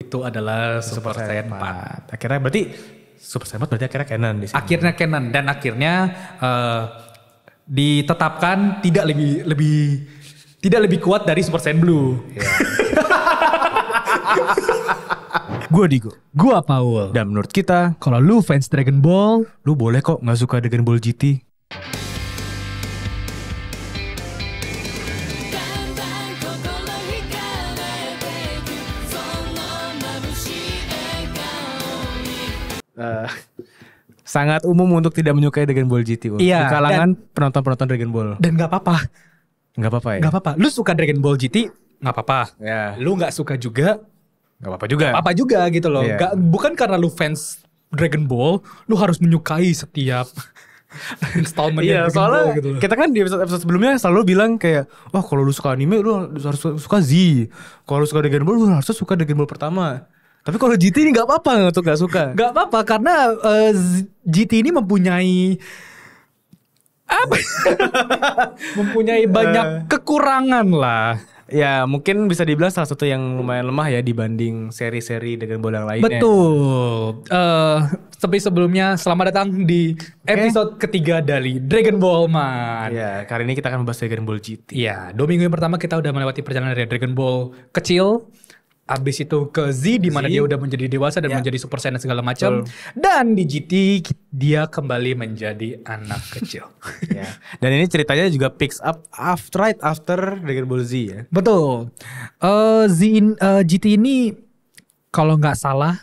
itu adalah Super Saiyan 4. Akhirnya berarti Super Saiyan 4 berarti akhirnya canon di sini. Akhirnya canon dan akhirnya ditetapkan tidak lebih kuat dari Super Saiyan Blue. Gue Digo. Gua Paul. Dan menurut kita, Kalau lu fans Dragon Ball, lu boleh kok gak suka Dragon Ball GT. Sangat umum untuk tidak menyukai Dragon Ball GT. Iya, di kalangan penonton-penonton Dragon Ball. dan gak apa-apa. Gak apa-apa ya? Gak apa-apa. Lu suka Dragon Ball GT, gak apa-apa. Ya. Lu gak suka juga, Gak apa-apa juga. apa juga gitu loh. Iya. Bukan karena lu fans Dragon Ball, lu harus menyukai setiap installment Iya, Dragon soalnya Ball gitu loh. kita kan di episode sebelumnya selalu bilang kayak, wah kalau lu suka anime lu harus suka Z. Kalau lu suka Dragon Ball lu harus suka Dragon Ball pertama. Tapi kalau GT ini gak apa-apa untuk gak suka. Gak apa-apa karena GT ini mempunyai mempunyai banyak kekurangan lah. Ya mungkin bisa dibilang salah satu yang lumayan lemah ya dibanding seri-seri Dragon Ball yang lainnya. Betul. Tapi sebelumnya selamat datang di episode ketiga dari Dragon Ball Man. Ya, kali ini kita akan membahas Dragon Ball GT. Iya, 2 minggu yang pertama kita udah melewati perjalanan dari Dragon Ball kecil, abis itu ke Z di mana dia udah menjadi dewasa dan menjadi Super Saiyan dan segala macam. Dan di GT dia kembali menjadi anak kecil. Ya. Dan ini ceritanya juga picks up right after Dragon Ball Z ya. Betul. GT ini kalau nggak salah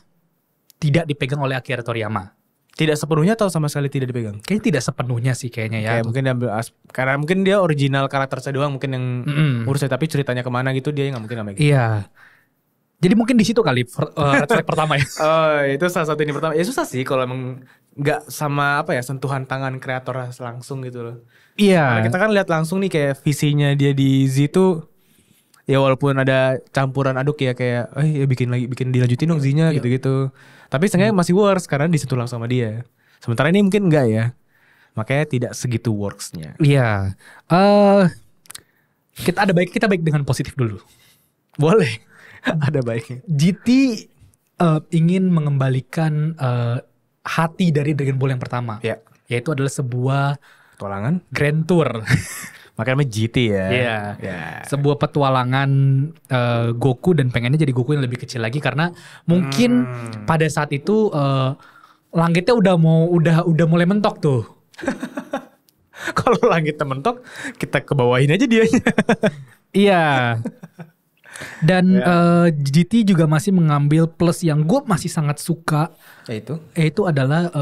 tidak dipegang oleh Akira Toriyama. Tidak sepenuhnya atau sama sekali tidak dipegang? Kayaknya tidak sepenuhnya sih kayaknya ya. Kayak mungkin diambil karena mungkin dia original karakter saya doang mungkin yang urusnya, tapi ceritanya kemana gitu dia nggak mungkin namanya. Iya. Jadi mungkin di situ kali red flag pertama ya. Oh, itu salah satu ini pertama. Ya susah sih kalau emang nggak sama apa ya sentuhan tangan kreator langsung gitu loh. Iya. Karena kita kan lihat langsung nih kayak visinya dia di Z tuh ya walaupun ada campuran aduk ya kayak ya bikin dilanjutin dong Z-nya gitu-gitu. Tapi sebenarnya masih works karena disentuh langsung sama dia. Sementara ini mungkin enggak ya. Makanya tidak segitu works-nya. Iya. Kita baik dengan positif dulu. Boleh. Ada baiknya. GT ingin mengembalikan hati dari Dragon Ball yang pertama. Ya. Yaitu adalah sebuah Petualangan. Grand Tour. Makanya namanya GT ya. Iya. Ya. Sebuah petualangan Goku dan pengennya jadi Goku yang lebih kecil lagi karena mungkin pada saat itu langitnya udah mulai mentok tuh. Kalau langitnya mentok, kita kebawahin aja dianya. Iya. Dan GT juga masih mengambil plus yang gue masih sangat suka. Yaitu adalah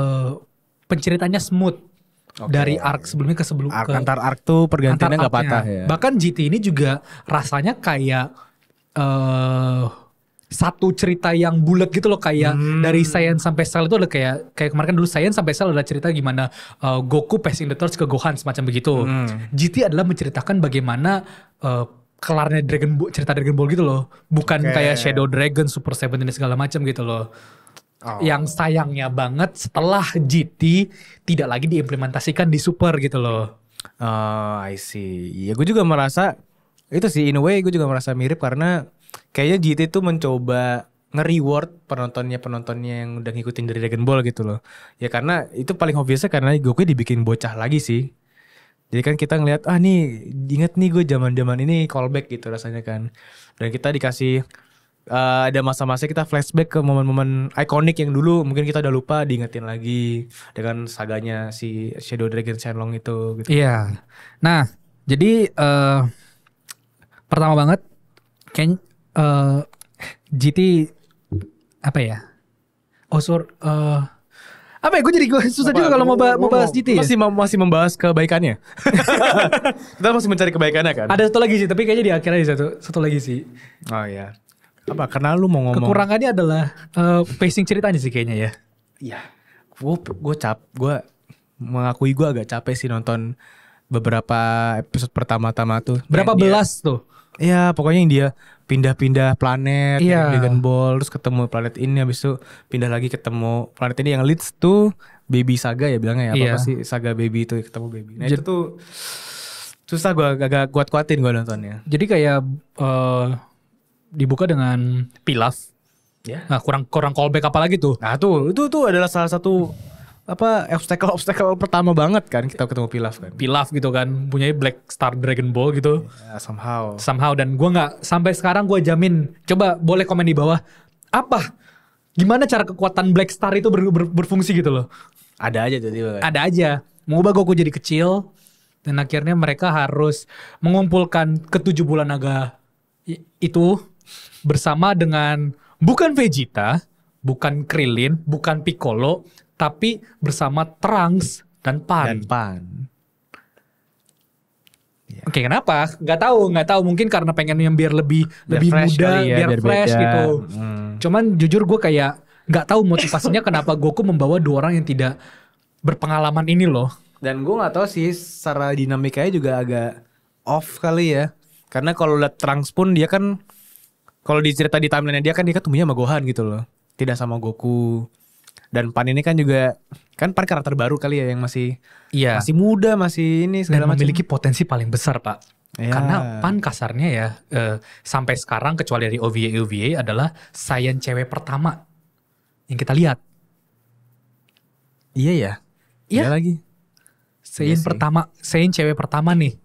penceritanya smooth. Dari arc sebelumnya ke Antar arc tuh pergantiannya gak patah ya. Bahkan GT ini juga rasanya kayak satu cerita yang bulat gitu loh, kayak dari Saiyan sampai Cell itu ada kayak kemarin kan dulu Saiyan sampai Cell ada cerita gimana Goku passing the torch ke Gohan semacam begitu. GT adalah menceritakan bagaimana kelarnya cerita Dragon Ball gitu loh, bukan kayak Shadow Dragon, Super Seventeen dan segala macam gitu loh. Yang sayangnya banget setelah GT tidak lagi diimplementasikan di Super gitu loh. I see. Ya gue juga merasa itu sih in a way gue juga merasa mirip karena kayaknya GT tuh mencoba nge-reward penontonnya yang udah ngikutin dari Dragon Ball gitu loh. Ya karena itu paling obviousnya karena Goku dibikin bocah lagi sih. Jadi kan kita ngelihat nih inget nih gue zaman ini callback gitu rasanya kan. Dan kita dikasih ada masa-masa kita flashback ke momen-momen ikonik yang dulu mungkin kita udah lupa diingetin lagi dengan saganya si Shadow Dragon Shenlong itu gitu. Iya. Nah, jadi pertama banget kan GT apa ya? Apa ya? Gue susah juga kalau mau bahas GT ya. Masih membahas kebaikannya. Kita masih mencari kebaikannya kan. Ada satu lagi sih, tapi kayaknya di akhir aja satu lagi sih. Oh iya. Apa? Karena lu mau ngomong. Kekurangannya adalah pacing ceritanya sih kayaknya ya. Iya. Gue mengakui gue agak capek sih nonton beberapa episode pertama-tama tuh. Berapa belas tuh? Iya, pokoknya yang dia pindah-pindah planet, Dragon Ball, terus ketemu planet ini, habis itu pindah lagi ketemu planet ini yang leads tuh Baby Saga ya bilangnya ya, apa sih Saga Baby itu ketemu Baby. Nah itu tuh susah gue agak kuat-kuatin gue nontonnya. Jadi kayak dibuka dengan pilaf, Ya. Nah, kurang callback apa lagi tuh? Nah itu adalah salah satu obstacle pertama banget kan kita ketemu Pilaf kan. Pilaf gitu kan, punya Black Star Dragon Ball gitu. Ya, somehow. Dan gue nggak, sampai sekarang gue jamin, coba boleh komen di bawah, apa? Gimana cara kekuatan Black Star itu berfungsi gitu loh? Ada aja tiba-tiba kan. Ada aja. Mengubah Goku jadi kecil, dan akhirnya mereka harus mengumpulkan ke-7 bulan naga itu bersama dengan bukan Vegeta, bukan Krillin, bukan Piccolo, tapi bersama Trunks dan Pan. Ya. Oke, kenapa? Nggak tahu. Mungkin karena pengen yang biar lebih fresh muda, kali ya, biar fresh beda. gitu. Cuman jujur gue kayak nggak tahu motivasinya kenapa Goku membawa 2 orang yang tidak berpengalaman ini loh. Dan gue nggak tahu sih secara dinamikanya juga agak off kali ya. Karena kalau lihat Trunks pun dia kan, kalau dicerita di timeline dia ketemunya sama Gohan gitu loh. Tidak sama Goku. Dan Pan ini kan juga, kan Pan karakter baru kali ya yang masih muda, masih ini segala macam. Memiliki potensi paling besar, Pak. Ya. Karena Pan kasarnya ya, sampai sekarang kecuali dari OVA adalah Saiyan cewek pertama yang kita lihat. Iya ya. Iya lagi. Saiyan pertama, Saiyan cewek pertama nih.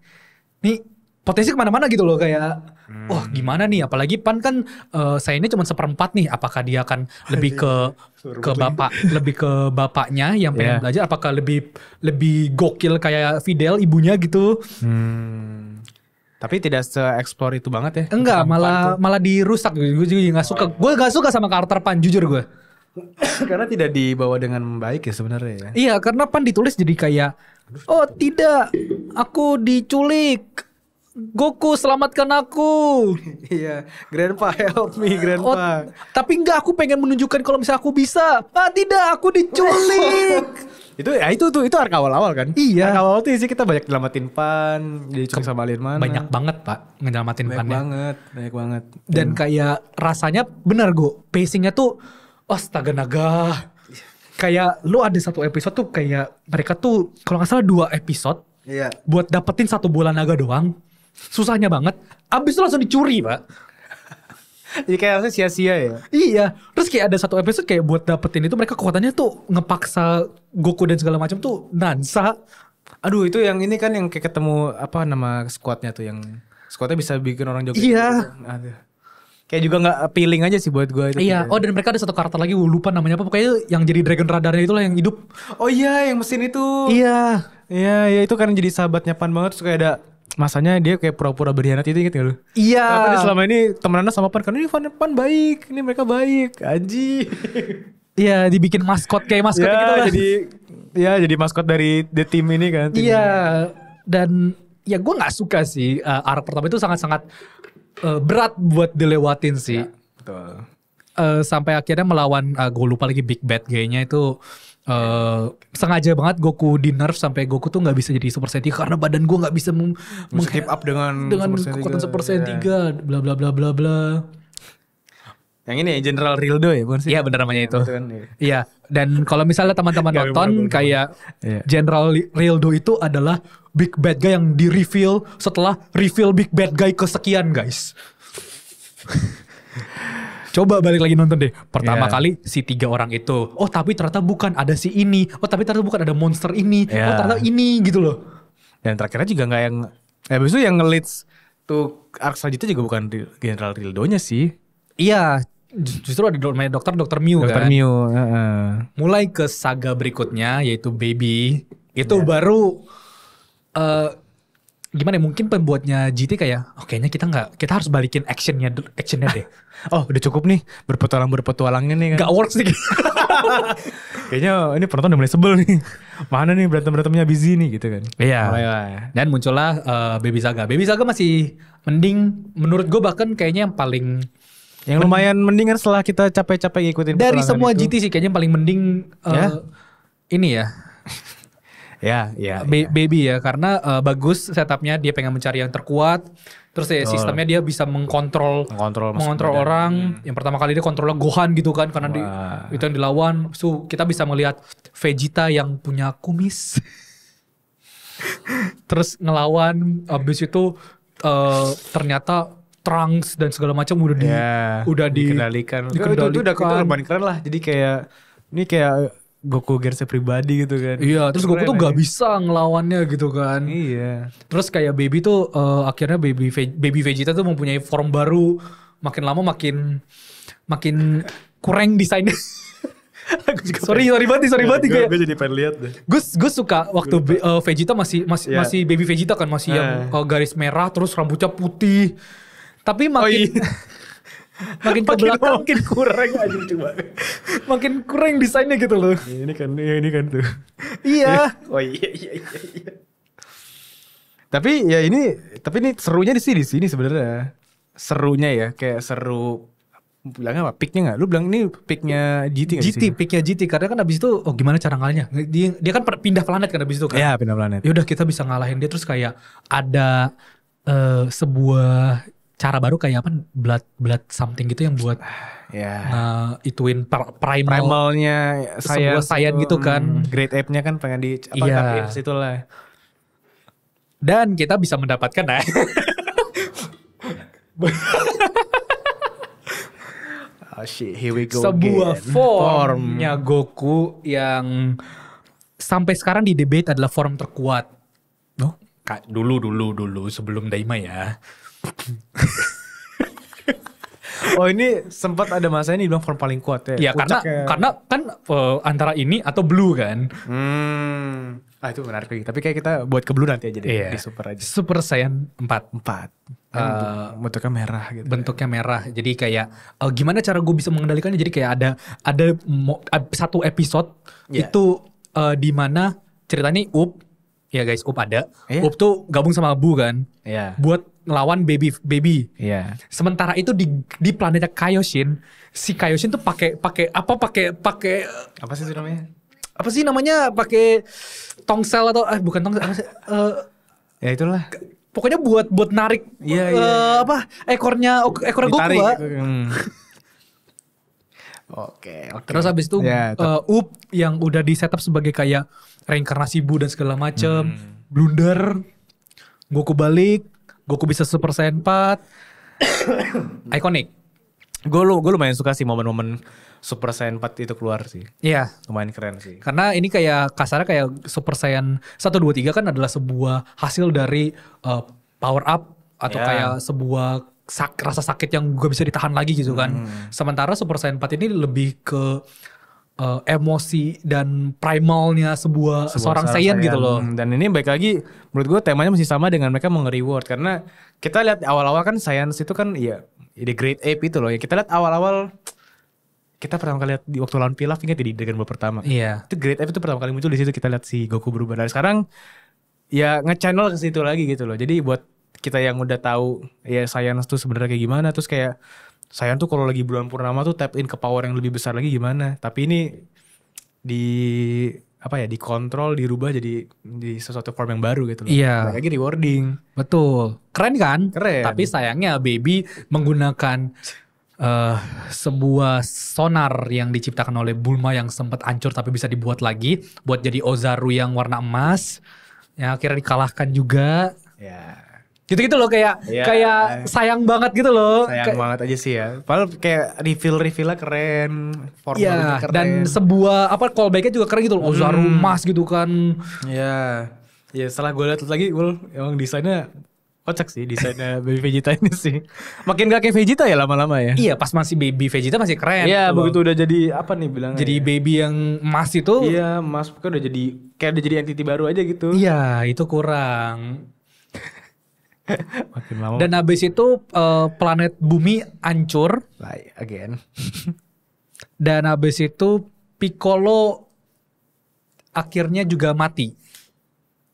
Nih potensi kemana-mana gitu loh kayak, wah gimana nih? Apalagi Pan kan Saiyannya cuma 1/4 nih. Apakah dia akan lebih lebih ke bapaknya yang pengen belajar? Apakah lebih gokil kayak Fidel ibunya gitu? Tapi tidak se-explore itu banget ya. Enggak, malah dirusak. Gue juga nggak suka. Gue nggak suka sama karakter Pan, jujur gue. Karena tidak dibawa dengan baik ya sebenarnya ya. Iya, karena Pan ditulis jadi kayak, oh tidak, aku diculik. Goku selamatkan aku. Iya, Grandpa help me Grandpa. Tapi enggak, aku pengen menunjukkan kalau misalnya aku bisa. Ah tidak, aku diculik. itu arc awal-awal kan? Iya. Arc awal tuh sih kita banyak nyelamatin Pan, diculik sama alien mana. Banyak banget Pak ngenyelamatin Pannya. Banyak banget. Dan kayak rasanya benar Go, pacingnya tuh astaga naga. Kayak lu ada satu episode tuh kayak mereka tuh kalau nggak salah 2 episode. Iya. Buat dapetin 1 bola naga doang. Susahnya banget. Abis itu langsung dicuri Pak. Jadi kayak rasanya sia-sia ya. Iya. Terus kayak ada 1 episode kayak buat dapetin itu mereka kekuatannya tuh ngepaksa Goku dan segala macam tuh nansa. Aduh itu yang ini kan yang kayak ketemu apa nama squadnya tuh yang squadnya bisa bikin orang joget. Iya. Aduh. Kayak juga gak appealing aja sih buat gue itu. Iya. Oh dan mereka ada 1 karakter lagi gue lupa namanya apa. Pokoknya yang jadi Dragon Radarnya itulah yang hidup. Oh iya yang mesin itu. Iya. Iya itu kan jadi sahabatnya Pan banget. Terus kayak ada masanya dia kayak pura-pura berkhianat itu inget gak lu? Iya. Tapi selama ini temenannya sama Pan. Karena ini Pan baik. Ini mereka baik. Aji. Iya dibikin maskot kayak maskot gitu lah. Jadi maskot dari the team ini kan. Iya. Dan ya gue gak suka sih. Arc pertama itu sangat-sangat berat buat dilewatin sih. Ya, betul. Sampai akhirnya melawan gue lupa lagi Big Bad Guy-nya itu sengaja banget Goku di nerf sampai Goku tuh nggak bisa jadi Super Saiyan 3 karena badan gue nggak bisa keep up dengan kekuatan Super Saiyan 3 bla bla bla bla bla. Yang ini General Rildo ya bukan sih? Iya benar namanya itu. Kan, iya. Dan kalau misalnya teman-teman nonton kayak General Rildo itu adalah Big Bad Guy yang di reveal setelah reveal Big Bad Guy kesekian guys. Coba balik lagi nonton deh. Pertama kali si 3 orang itu. Oh tapi ternyata bukan ada si ini. Oh tapi ternyata bukan ada monster ini. Oh ternyata ini gitu loh. Dan terakhirnya juga gak yang. Habis itu yang nge-leads tuh arc selanjutnya juga bukan General Rildo-nya sih. Iya. Justru ada Dr. Mew kan. Dr. Mew. Mulai ke saga berikutnya yaitu Baby. Itu baru. Gimana ya, mungkin pembuatnya GT kayak kayaknya kita harus balikin actionnya deh. Oh udah cukup nih berpetualangnya nih kan. Gak works nih. Kayaknya ini penonton udah mulai sebel nih. Mana nih berantem-berantemnya busy nih gitu kan. Iya. Dan muncullah Baby Saga. Baby Saga masih mending menurut gue, bahkan kayaknya yang paling yang lumayan mending kan setelah kita capek-capek ngikutin dari semua itu. GT sih kayaknya yang paling mending ini ya. Ya. Baby ya, karena bagus setupnya, dia pengen mencari yang terkuat. Terus ya sistemnya dia bisa mengontrol orang. Yang pertama kali dia kontrolnya Gohan gitu kan, karena itu yang dilawan. So kita bisa melihat Vegeta yang punya kumis. Terus ngelawan, abis itu ternyata Trunks dan segala macam udah dikendalikan. Itu udah lumayan keren lah. Jadi kayak ini kayak Goku Gears pribadi gitu kan. Iya, terus Goku tuh gak bisa ngelawannya gitu kan. Iya. Terus kayak Baby tuh akhirnya Baby Vegeta tuh mempunyai form baru. Makin lama makin kurang desainnya. sorry banget kayak. Gue jadi pengen lihat deh. Gue suka waktu Vegeta masih Baby Vegeta kan, masih yang garis merah terus rambutnya putih. Tapi makin makin ke belakang makin kurang aja coba. Makin kurang desainnya gitu loh. Ini kan tuh. Iya. Oh iya. Tapi ini serunya di sini sebenarnya. Serunya ya, kayak seru. Bilangnya apa? Picknya nggak? Lu bilang ini picknya GT nggak? Picknya GT karena kan abis itu gimana cara ngalahnya? Dia kan pindah planet kan abis itu kan? Iya, pindah planet. Ya udah kita bisa ngalahin dia, terus kayak ada sebuah cara baru kayak apa? Blood something gitu yang buat ituin primalnya sebuah Saiyan gitu kan. Great Ape-nya kan pengen di situ lah. Dan kita bisa mendapatkan Oh shit, here we go sebuah again. formnya Goku yang sampai sekarang di debate adalah form terkuat. Oh, Dulu sebelum Daima ya. Oh ini sempat ada masanya dibilang form paling kuat ya. Ya karena kan antara ini atau Blue kan. Itu menarik lagi. Tapi kayak kita buat ke Blue nanti aja deh. Di Super aja. Super Saiyan 4. Bentuknya merah gitu. Bentuknya merah. Jadi kayak gimana cara gue bisa mengendalikannya? Jadi kayak ada satu episode itu di mana ceritanya Up. Ya guys, Up ada. Up tuh gabung sama Bu kan. Buat ngelawan baby. Sementara itu di planetnya Kaioshin, si Kaioshin tuh pakai apa sih namanya? Apa sih namanya? Pakai tongsel atau bukan tongsel ya itulah. Pokoknya buat narik ekornya Goku, Pak. Oke. Terus habis itu Up yang udah di setup sebagai kayak reinkarnasi Bu dan segala macem, blunder, Goku balik, Goku bisa Super Saiyan 4. Iconic. Gue lumayan suka sih momen-momen Super Saiyan 4 itu keluar sih. Iya. Lumayan keren sih. Karena ini kayak kasarnya kayak Super Saiyan 1, 2, 3 kan adalah sebuah hasil dari power up atau kayak sebuah rasa sakit yang gak bisa ditahan lagi gitu kan. Sementara Super Saiyan 4 ini lebih ke emosi dan primalnya seorang Saiyan gitu loh. Dan ini baik lagi menurut gue temanya masih sama dengan mereka mau nge-reward. Karena kita lihat awal-awal kan Saiyan itu kan ya The Great Ape itu loh. Ya kita lihat awal-awal, kita pertama kali lihat di waktu lawan Pilaf, ingat di Dragon Ball pertama. Iya. Itu Great Ape itu pertama kali muncul di situ, kita lihat si Goku berubah. Dan sekarang ya nge-channel ke situ lagi gitu loh. Jadi buat kita yang udah tahu ya Saiyan itu sebenarnya kayak gimana, terus kayak Saiyan tuh kalau lagi bulan purnama tuh tap in ke power yang lebih besar lagi gimana. Tapi ini dikontrol, dirubah jadi sesuatu form yang baru gitu loh. Iya. Lagi rewarding. Betul. Keren kan? Keren. Tapi sayangnya Baby menggunakan sebuah sonar yang diciptakan oleh Bulma yang sempat hancur tapi bisa dibuat lagi buat jadi Ozaru yang warna emas. Yang akhirnya dikalahkan juga. Ya. Gitu-gitu loh kayak sayang banget gitu loh. Sayang banget aja sih ya. Padahal kayak reveal-revealnya keren, formalnya keren. Dan sebuah callbacknya juga keren gitu loh. Ozaru emas gitu kan. Iya. Ya setelah gue lihat lagi, emang desainnya kocak sih, desainnya Baby Vegeta ini sih. Makin gak kayak Vegeta ya lama-lama ya. Iya, pas masih Baby Vegeta masih keren. Iya, gitu begitu udah jadi apa nih bilangnya? Jadi baby yang emas itu. Iya, emas kan udah jadi entity baru aja gitu. Iya, itu kurang. Makin lama. Dan habis itu planet bumi hancur. Again. Dan habis itu Piccolo akhirnya juga mati.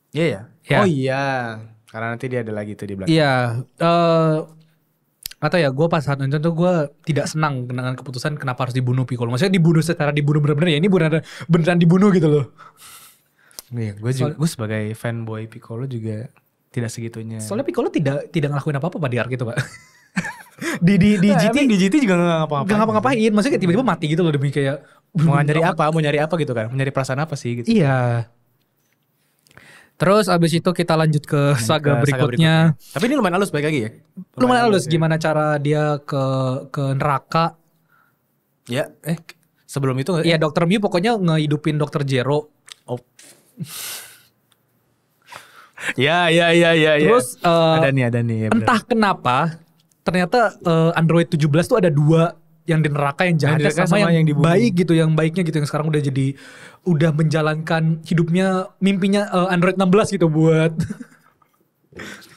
Iya ya. Oh iya. Karena nanti dia ada lagi tuh di belakang. Iya. Atau ya gue pas saat nonton tuh gue tidak senang dengan keputusan kenapa harus dibunuh Piccolo. Maksudnya dibunuh bener-bener ya. Ini beneran dibunuh gitu loh. Iya, gue sebagai fanboy Piccolo juga tidak segitunya. Soalnya Piccolo tidak ngelakuin apa-apa di arc itu, Pak. di GT juga gak ngapa-ngapain. Maksudnya kayak tiba-tiba mati gitu loh demi kayak mau nyari apa gitu kan. Mau nyari perasaan apa sih gitu. Iya. Terus abis itu kita lanjut ke saga berikutnya. Tapi ini lumayan halus balik lagi ya. Lumayan halus gimana cara dia ke neraka. Ya, sebelum itu Iya Dr. Mew pokoknya ngehidupin Dr. Zero. Oh. Ya. Terus ada nih ya, entah kenapa ternyata Android 17 tuh ada 2 yang di neraka yang jahatnya sama yang baik gitu, yang baiknya gitu, yang sekarang udah menjalankan hidupnya, mimpinya Android 16 gitu buat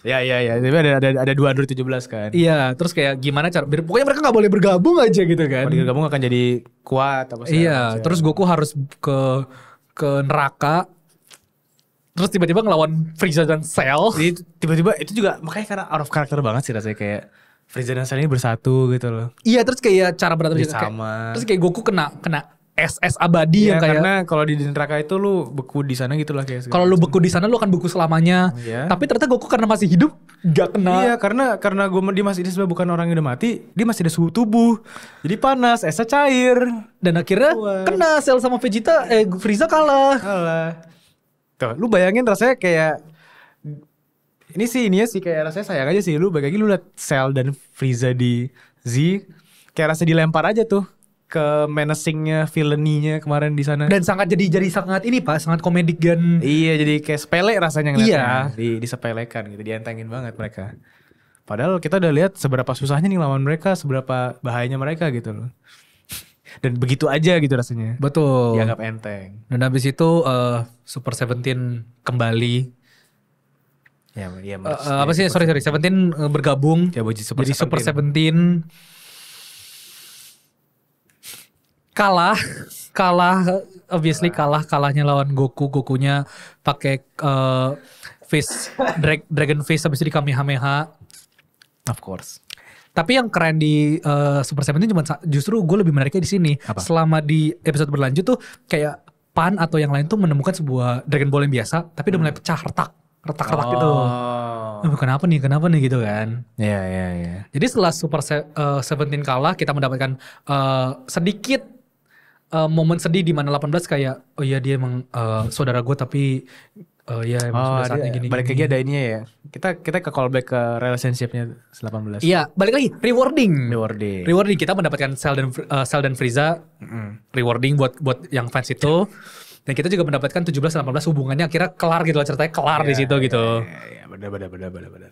Ya. Tapi ada 2 Android 17 kan. Iya, terus kayak gimana cara pokoknya mereka nggak boleh bergabung aja gitu kan. Kalau bergabung akan jadi kuat apa Iya, terus Goku harus ke neraka. Terus tiba-tiba ngelawan Frieza dan Cell. Jadi tiba-tiba itu juga makanya karena out of character banget sih rasanya, kayak Frieza dan Cell ini bersatu gitu loh. Iya, terus kayak cara berantem juga sama. Terus kayak Goku kena SS abadi yang kayak, karena kalau di neraka itu lu beku di sana gitu lah kayak. Kalau lu beku di sana lu akan beku selamanya. Iya. Tapi ternyata Goku karena masih hidup gak kena. Iya, karena dia masih bukan orang yang udah mati, dia masih ada suhu tubuh. Jadi panas, esnya cair. Dan akhirnya kena Cell sama Vegeta, Frieza kalah. Tuh, lu bayangin rasanya kayak ini sih kayak rasanya sayang aja sih, lu bagi lagi lu liat Cell dan Frieza di Z, kayak rasanya dilempar aja tuh ke menacingnya, villainy-nya kemarin di sana. Dan jadi sangat ini Pak, sangat komedik dan iya, jadi kayak sepele rasanya ngeliatnya. Iya. Disepelekan gitu, dientengin banget mereka. Padahal kita udah lihat seberapa susahnya nih lawan mereka, seberapa bahayanya mereka gitu loh. Dan begitu aja gitu rasanya. Betul. Dianggap enteng. Dan habis itu Super Seventeen kembali. Ya, apa sih? Sorry. Seventeen bergabung ya, jadi Super Seventeen. Kalah, obviously kalahnya lawan Gokunya pakai Dragon Face habis itu di Kamehameha. Of course. Tapi yang keren di Super Seventeen justru gue lebih menariknya di sini. Apa? Selama di episode berlanjut tuh kayak Pan atau yang lain tuh menemukan sebuah Dragon Ball yang biasa, tapi udah mulai pecah, retak gitu. Kenapa nih gitu kan? Iya. Jadi setelah Super Seventeen kalah, kita mendapatkan sedikit momen sedih di mana 18 kayak oh iya dia emang saudara gue tapi ya emang sudah saatnya gini. Balik lagi ada ininya ya. Kita ke callback ke relationship-nya 18. Iya, balik lagi rewarding. Kita mendapatkan Cell dan Frieza. Rewarding buat yang fans itu. Dan kita juga mendapatkan 17-18 hubungannya akhirnya kelar gitu loh, ceritanya kelar di situ gitu. Iya, benar.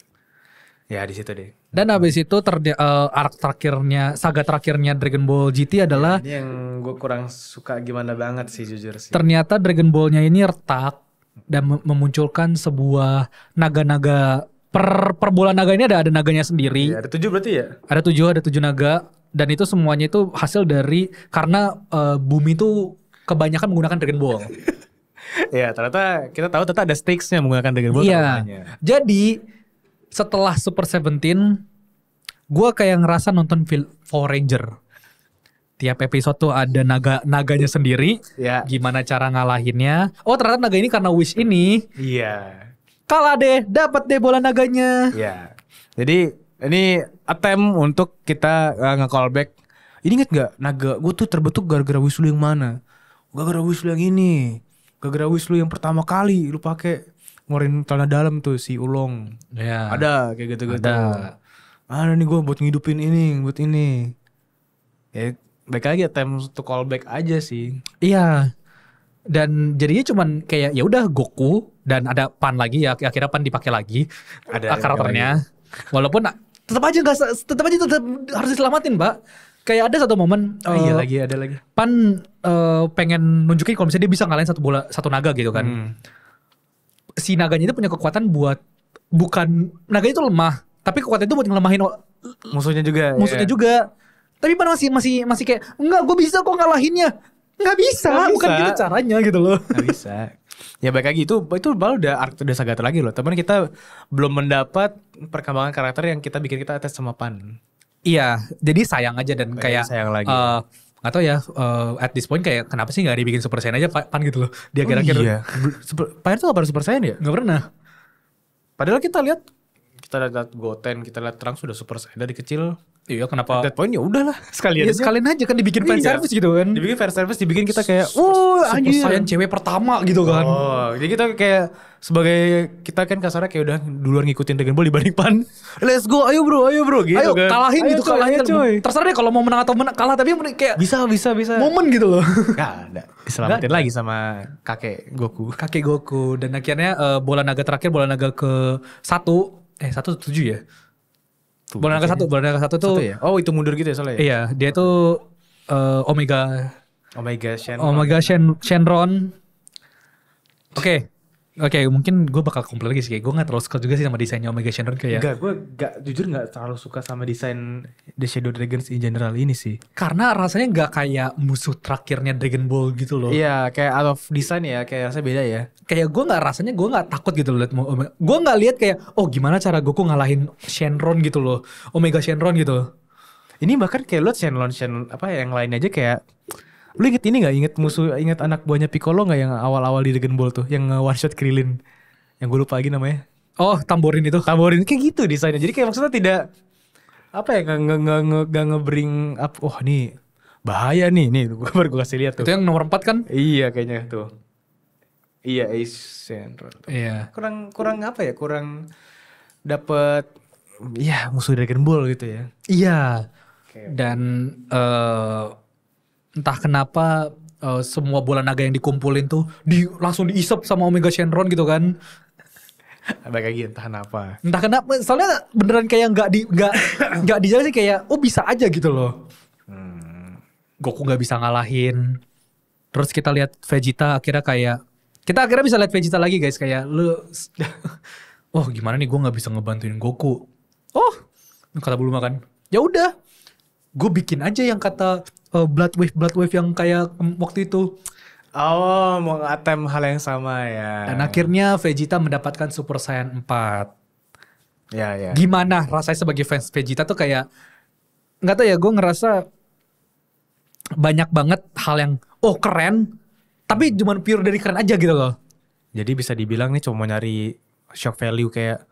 Ya di situ deh. Dan habis itu saga terakhirnya Dragon Ball GT adalah ini yang gue kurang suka gimana banget sih jujur sih. Ternyata Dragon Ball-nya ini retak dan memunculkan sebuah naga-naga per bola naga ini ada naganya sendiri. Ya, ada 7 berarti ya? Ada 7 naga dan itu semuanya itu hasil dari karena bumi itu kebanyakan menggunakan Dragon Ball. Ya, ternyata kita tahu ada stakes-nya menggunakan Dragon Ball. Iya. Jadi setelah Super Seventeen, gue kayak ngerasa nonton Power Ranger. Tiap episode tuh ada naganya sendiri. Ya. Gimana cara ngalahinnya? Oh ternyata naga ini karena wish ini. Iya. Kalah deh, dapat deh bola naganya. Iya. Jadi ini attempt untuk kita nge-callback. Ini inget gak naga gue tuh terbentuk gara-gara wish lu yang mana? Gara-gara wish lu yang ini. Gara-gara wish lu yang pertama kali lu pakai ngeluarin celana dalam tuh si Ulong. Ya. Ada kayak gitu-gitu. Ada nih gue buat ngidupin ini, buat ini. Ya baik lagi attempt to callback aja sih. Iya. Dan jadinya cuman kayak ya udah Goku dan ada Pan lagi ya, akhirnya Pan dipakai lagi ada karakternya. Walaupun tetap aja harus diselamatin, Mbak. Kayak ada satu momen ada lagi. Pan pengen nunjukin kalau misalnya dia bisa ngalahin satu naga gitu kan. Si naganya itu punya kekuatan buat naganya itu lemah, tapi kekuatan itu buat ngelemahin musuhnya juga. Juga. Tapi Pan masih kayak enggak, gue bisa kok ngalahinnya. Nggak bisa, bukan gitu caranya gitu loh. Nggak bisa. Ya baik lagi itu baru udah arc udah saga lagi loh. Tapi kita belum mendapat perkembangan karakter yang kita bikin kita attach sama Pan. Iya, jadi sayang aja dan kayak sayang lagi. Gak tau ya, at this point kayak kenapa sih gak dibikin Super Saiyan aja Pan gitu loh. Dia kira-kira Iya. Pan itu gak pernah Super Saiyan ya? Gak pernah. Padahal kita lihat Kita lihat Goten, kita lihat Trunks sudah Super Saiyan dari kecil. Iya, kenapa? At that point ya udahlah sekalian Ya sekalian aja kan dibikin fan Iya. service gitu kan. Dibikin fan service, dibikin kita kayak Super anjir. Saiyan cewek pertama gitu kan. Oh, jadi kita kayak sebagai kita kan kasarnya kayak udah duluan ngikutin Dragon Ball dibanding Pan. Let's go, ayo bro gitu Ayo kan. kalahin Ayo, gitu, coy, kalahin. ayo, coy. Terserah deh kalau mau menang atau kalah, tapi kayak Bisa. momen gitu loh. Gak ada. Diselamatin lagi sama kakek Goku. Kakek Goku. Dan akhirnya bola naga terakhir, bola naga ke 1 7 ya. Bola naga 1 tuh. Satu ya? Oh itu mundur gitu ya soalnya ya? Iya, dia tuh Omega Shenron. Oke, mungkin gue bakal komplain lagi sih. Gue gak terlalu suka juga sih sama desainnya Omega Shenron kayak. Enggak, gue jujur gak terlalu suka sama desain The Shadow Dragons in general ini sih. Karena rasanya gak kayak musuh terakhirnya Dragon Ball gitu loh. Iya, kayak out of design ya, kayak rasanya beda ya. Kayak gue gak takut gitu loh liat gue gak lihat kayak oh gimana cara Goku ngalahin Shenron gitu loh, Omega Shenron gitu. Ini bahkan kayak lu Shenlong apa ya, yang lain aja kayak lu inget ini gak? Inget anak buahnya Piccolo gak yang awal-awal di Dragon Ball tuh, yang one shot Krillin, yang gue lupa lagi namanya. Oh tamborin itu. Tamborin kayak gitu desainnya. Jadi kayak maksudnya tidak apa ya, nggak ngebring up. Oh nih bahaya nih gue baru gue kasih lihat tuh. Itu yang nomor 4 kan? Iya kayaknya tuh. Iya Ace Shenron. Iya. Kurang apa ya? Kurang dapet ya musuh Dragon Ball gitu ya. Iya. Okay. Dan entah kenapa semua bola naga yang dikumpulin tuh langsung diisep sama Omega Shenron gitu kan. Balik lagi entah kenapa. Entah kenapa, soalnya beneran kayak nggak dijelasin kayak oh bisa aja gitu loh. Goku nggak bisa ngalahin. Terus kita lihat Vegeta kita akhirnya bisa lihat Vegeta lagi guys, kayak lu oh gimana nih gue nggak bisa ngebantuin Goku. Oh kata Bulma kan, ya udah gue bikin aja yang kata blood wave yang kayak waktu itu. Oh, mau nge-attempt hal yang sama ya. Dan akhirnya Vegeta mendapatkan Super Saiyan 4. Ya. Gimana rasanya sebagai fans Vegeta tuh kayak nggak tahu ya, gue ngerasa banyak banget hal yang keren, tapi cuman pure dari keren aja gitu loh. Jadi bisa dibilang nih cuma mau nyari shock value kayak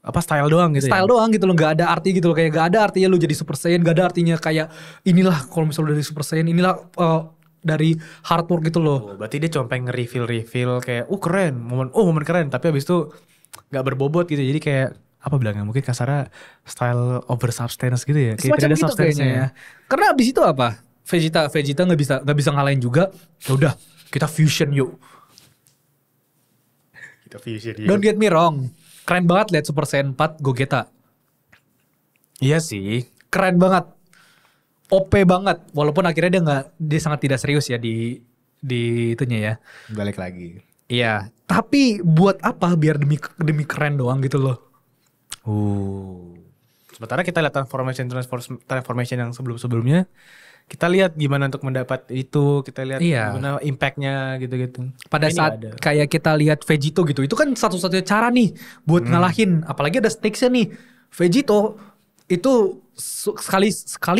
apa style doang gitu Style ya. doang gitu loh, nggak ada arti gitu loh, kayak nggak ada artinya lu jadi Super Saiyan, nggak ada artinya kayak inilah kalau misalnya dari Super Saiyan inilah dari hard work gitu loh. Oh, berarti dia cuma pengen reveal kayak keren, momen keren, tapi abis itu nggak berbobot gitu. Jadi kayak apa bilangnya, mungkin kasarnya style over substance gitu ya. Kayak Semacam tidak ada gitu substance-nya kayaknya ya. Karena abis itu apa? Vegeta nggak bisa ngalahin juga. Ya udah, kita fusion yuk. Kita fusion Don't get me wrong, keren banget lihat Super Saiyan 4 Gogeta. Iya sih. Keren banget. OP banget. Walaupun akhirnya dia sangat tidak serius ya di itunya ya. Balik lagi. Iya, tapi buat apa, biar demi keren doang gitu loh. Sementara kita lihat transformation yang sebelumnya, kita lihat gimana untuk mendapat itu, kita lihat gimana impactnya gitu-gitu. Pada saat kayak kita lihat Vegito gitu, itu kan satu-satunya cara nih buat ngalahin. Apalagi ada stakesnya nih. Vegito itu sekali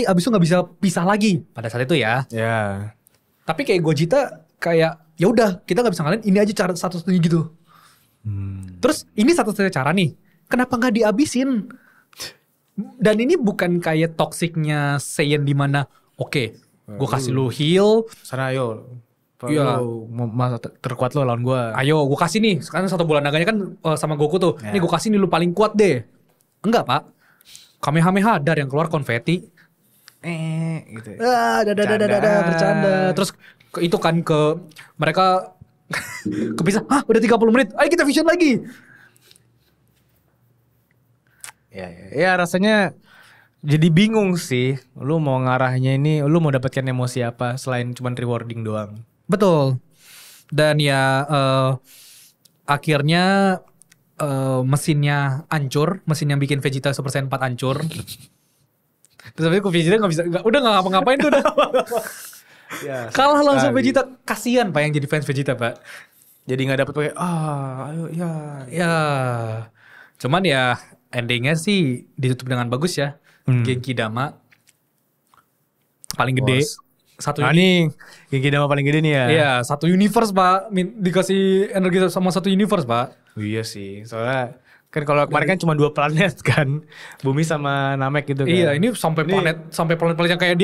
abis itu nggak bisa pisah lagi pada saat itu ya. Ya. Tapi kayak Gogeta kayak ya udah kita nggak bisa ngalahin, ini aja cara satu-satunya gitu. Terus ini satu-satunya cara nih, kenapa nggak dihabisin? Dan ini bukan kayak toksiknya Saiyan di mana oke, gue kasih lu heal. Sana ayo. Iya. Masa terkuat lo lawan gue. Ayo gue kasih nih. Sekarang satu bola naganya kan sama Goku tuh. Nih gue kasih nih, lu paling kuat deh. Enggak pak. Kamehameha dar yang keluar konfeti. Gitu. Bercanda. Terus itu kan ke mereka kepisah. Udah 30 menit. Ayo kita vision lagi. Ya rasanya jadi bingung sih. Lu mau ngarahnya ini, lu mau dapatkan emosi apa selain cuman rewarding doang. Betul. Dan ya akhirnya mesinnya hancur, mesin yang bikin Vegeta Super Saiyan 4 hancur. Terus habis itu Vegeta udah gak ngapa-ngapain tuh udah. Ya, Kalah langsung Vegeta. Kasian pak yang jadi fans Vegeta pak. Jadi gak dapet pakai ayo ya. Ya. Cuman ya endingnya sih ditutup dengan bagus ya. Genki Dama paling gede. Nih Genki Dama paling gede nih ya. Iya, satu universe pak. Dikasih energi sama satu universe pak. Iya sih, soalnya Kan kalau kemarin kan cuma 2 planet kan, Bumi sama Namek gitu kan. Iya, ini sampai planet-planet yang kayak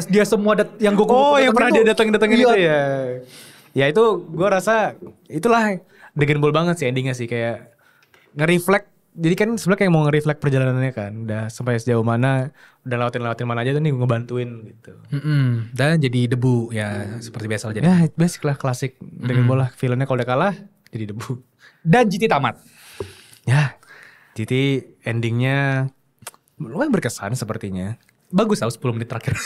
dia semua yang Goku yang pernah dia datengin itu ya. Ya itu gue rasa itulah Dragon Ball banget sih endingnya sih, kayak nge-reflect. Jadi kan sebenarnya kayak mau nge-reflect perjalanannya kan, udah sampai sejauh mana, udah lewatin mana aja tuh nih ngebantuin gitu. Dan jadi debu ya seperti biasa jadi. Ya basic lah, klasik Dragon Ball lah. Villainnya kalau udah kalah jadi debu. Dan GT tamat. Ya, jadi endingnya lumayan berkesan sepertinya. Bagus tau 10 menit terakhir.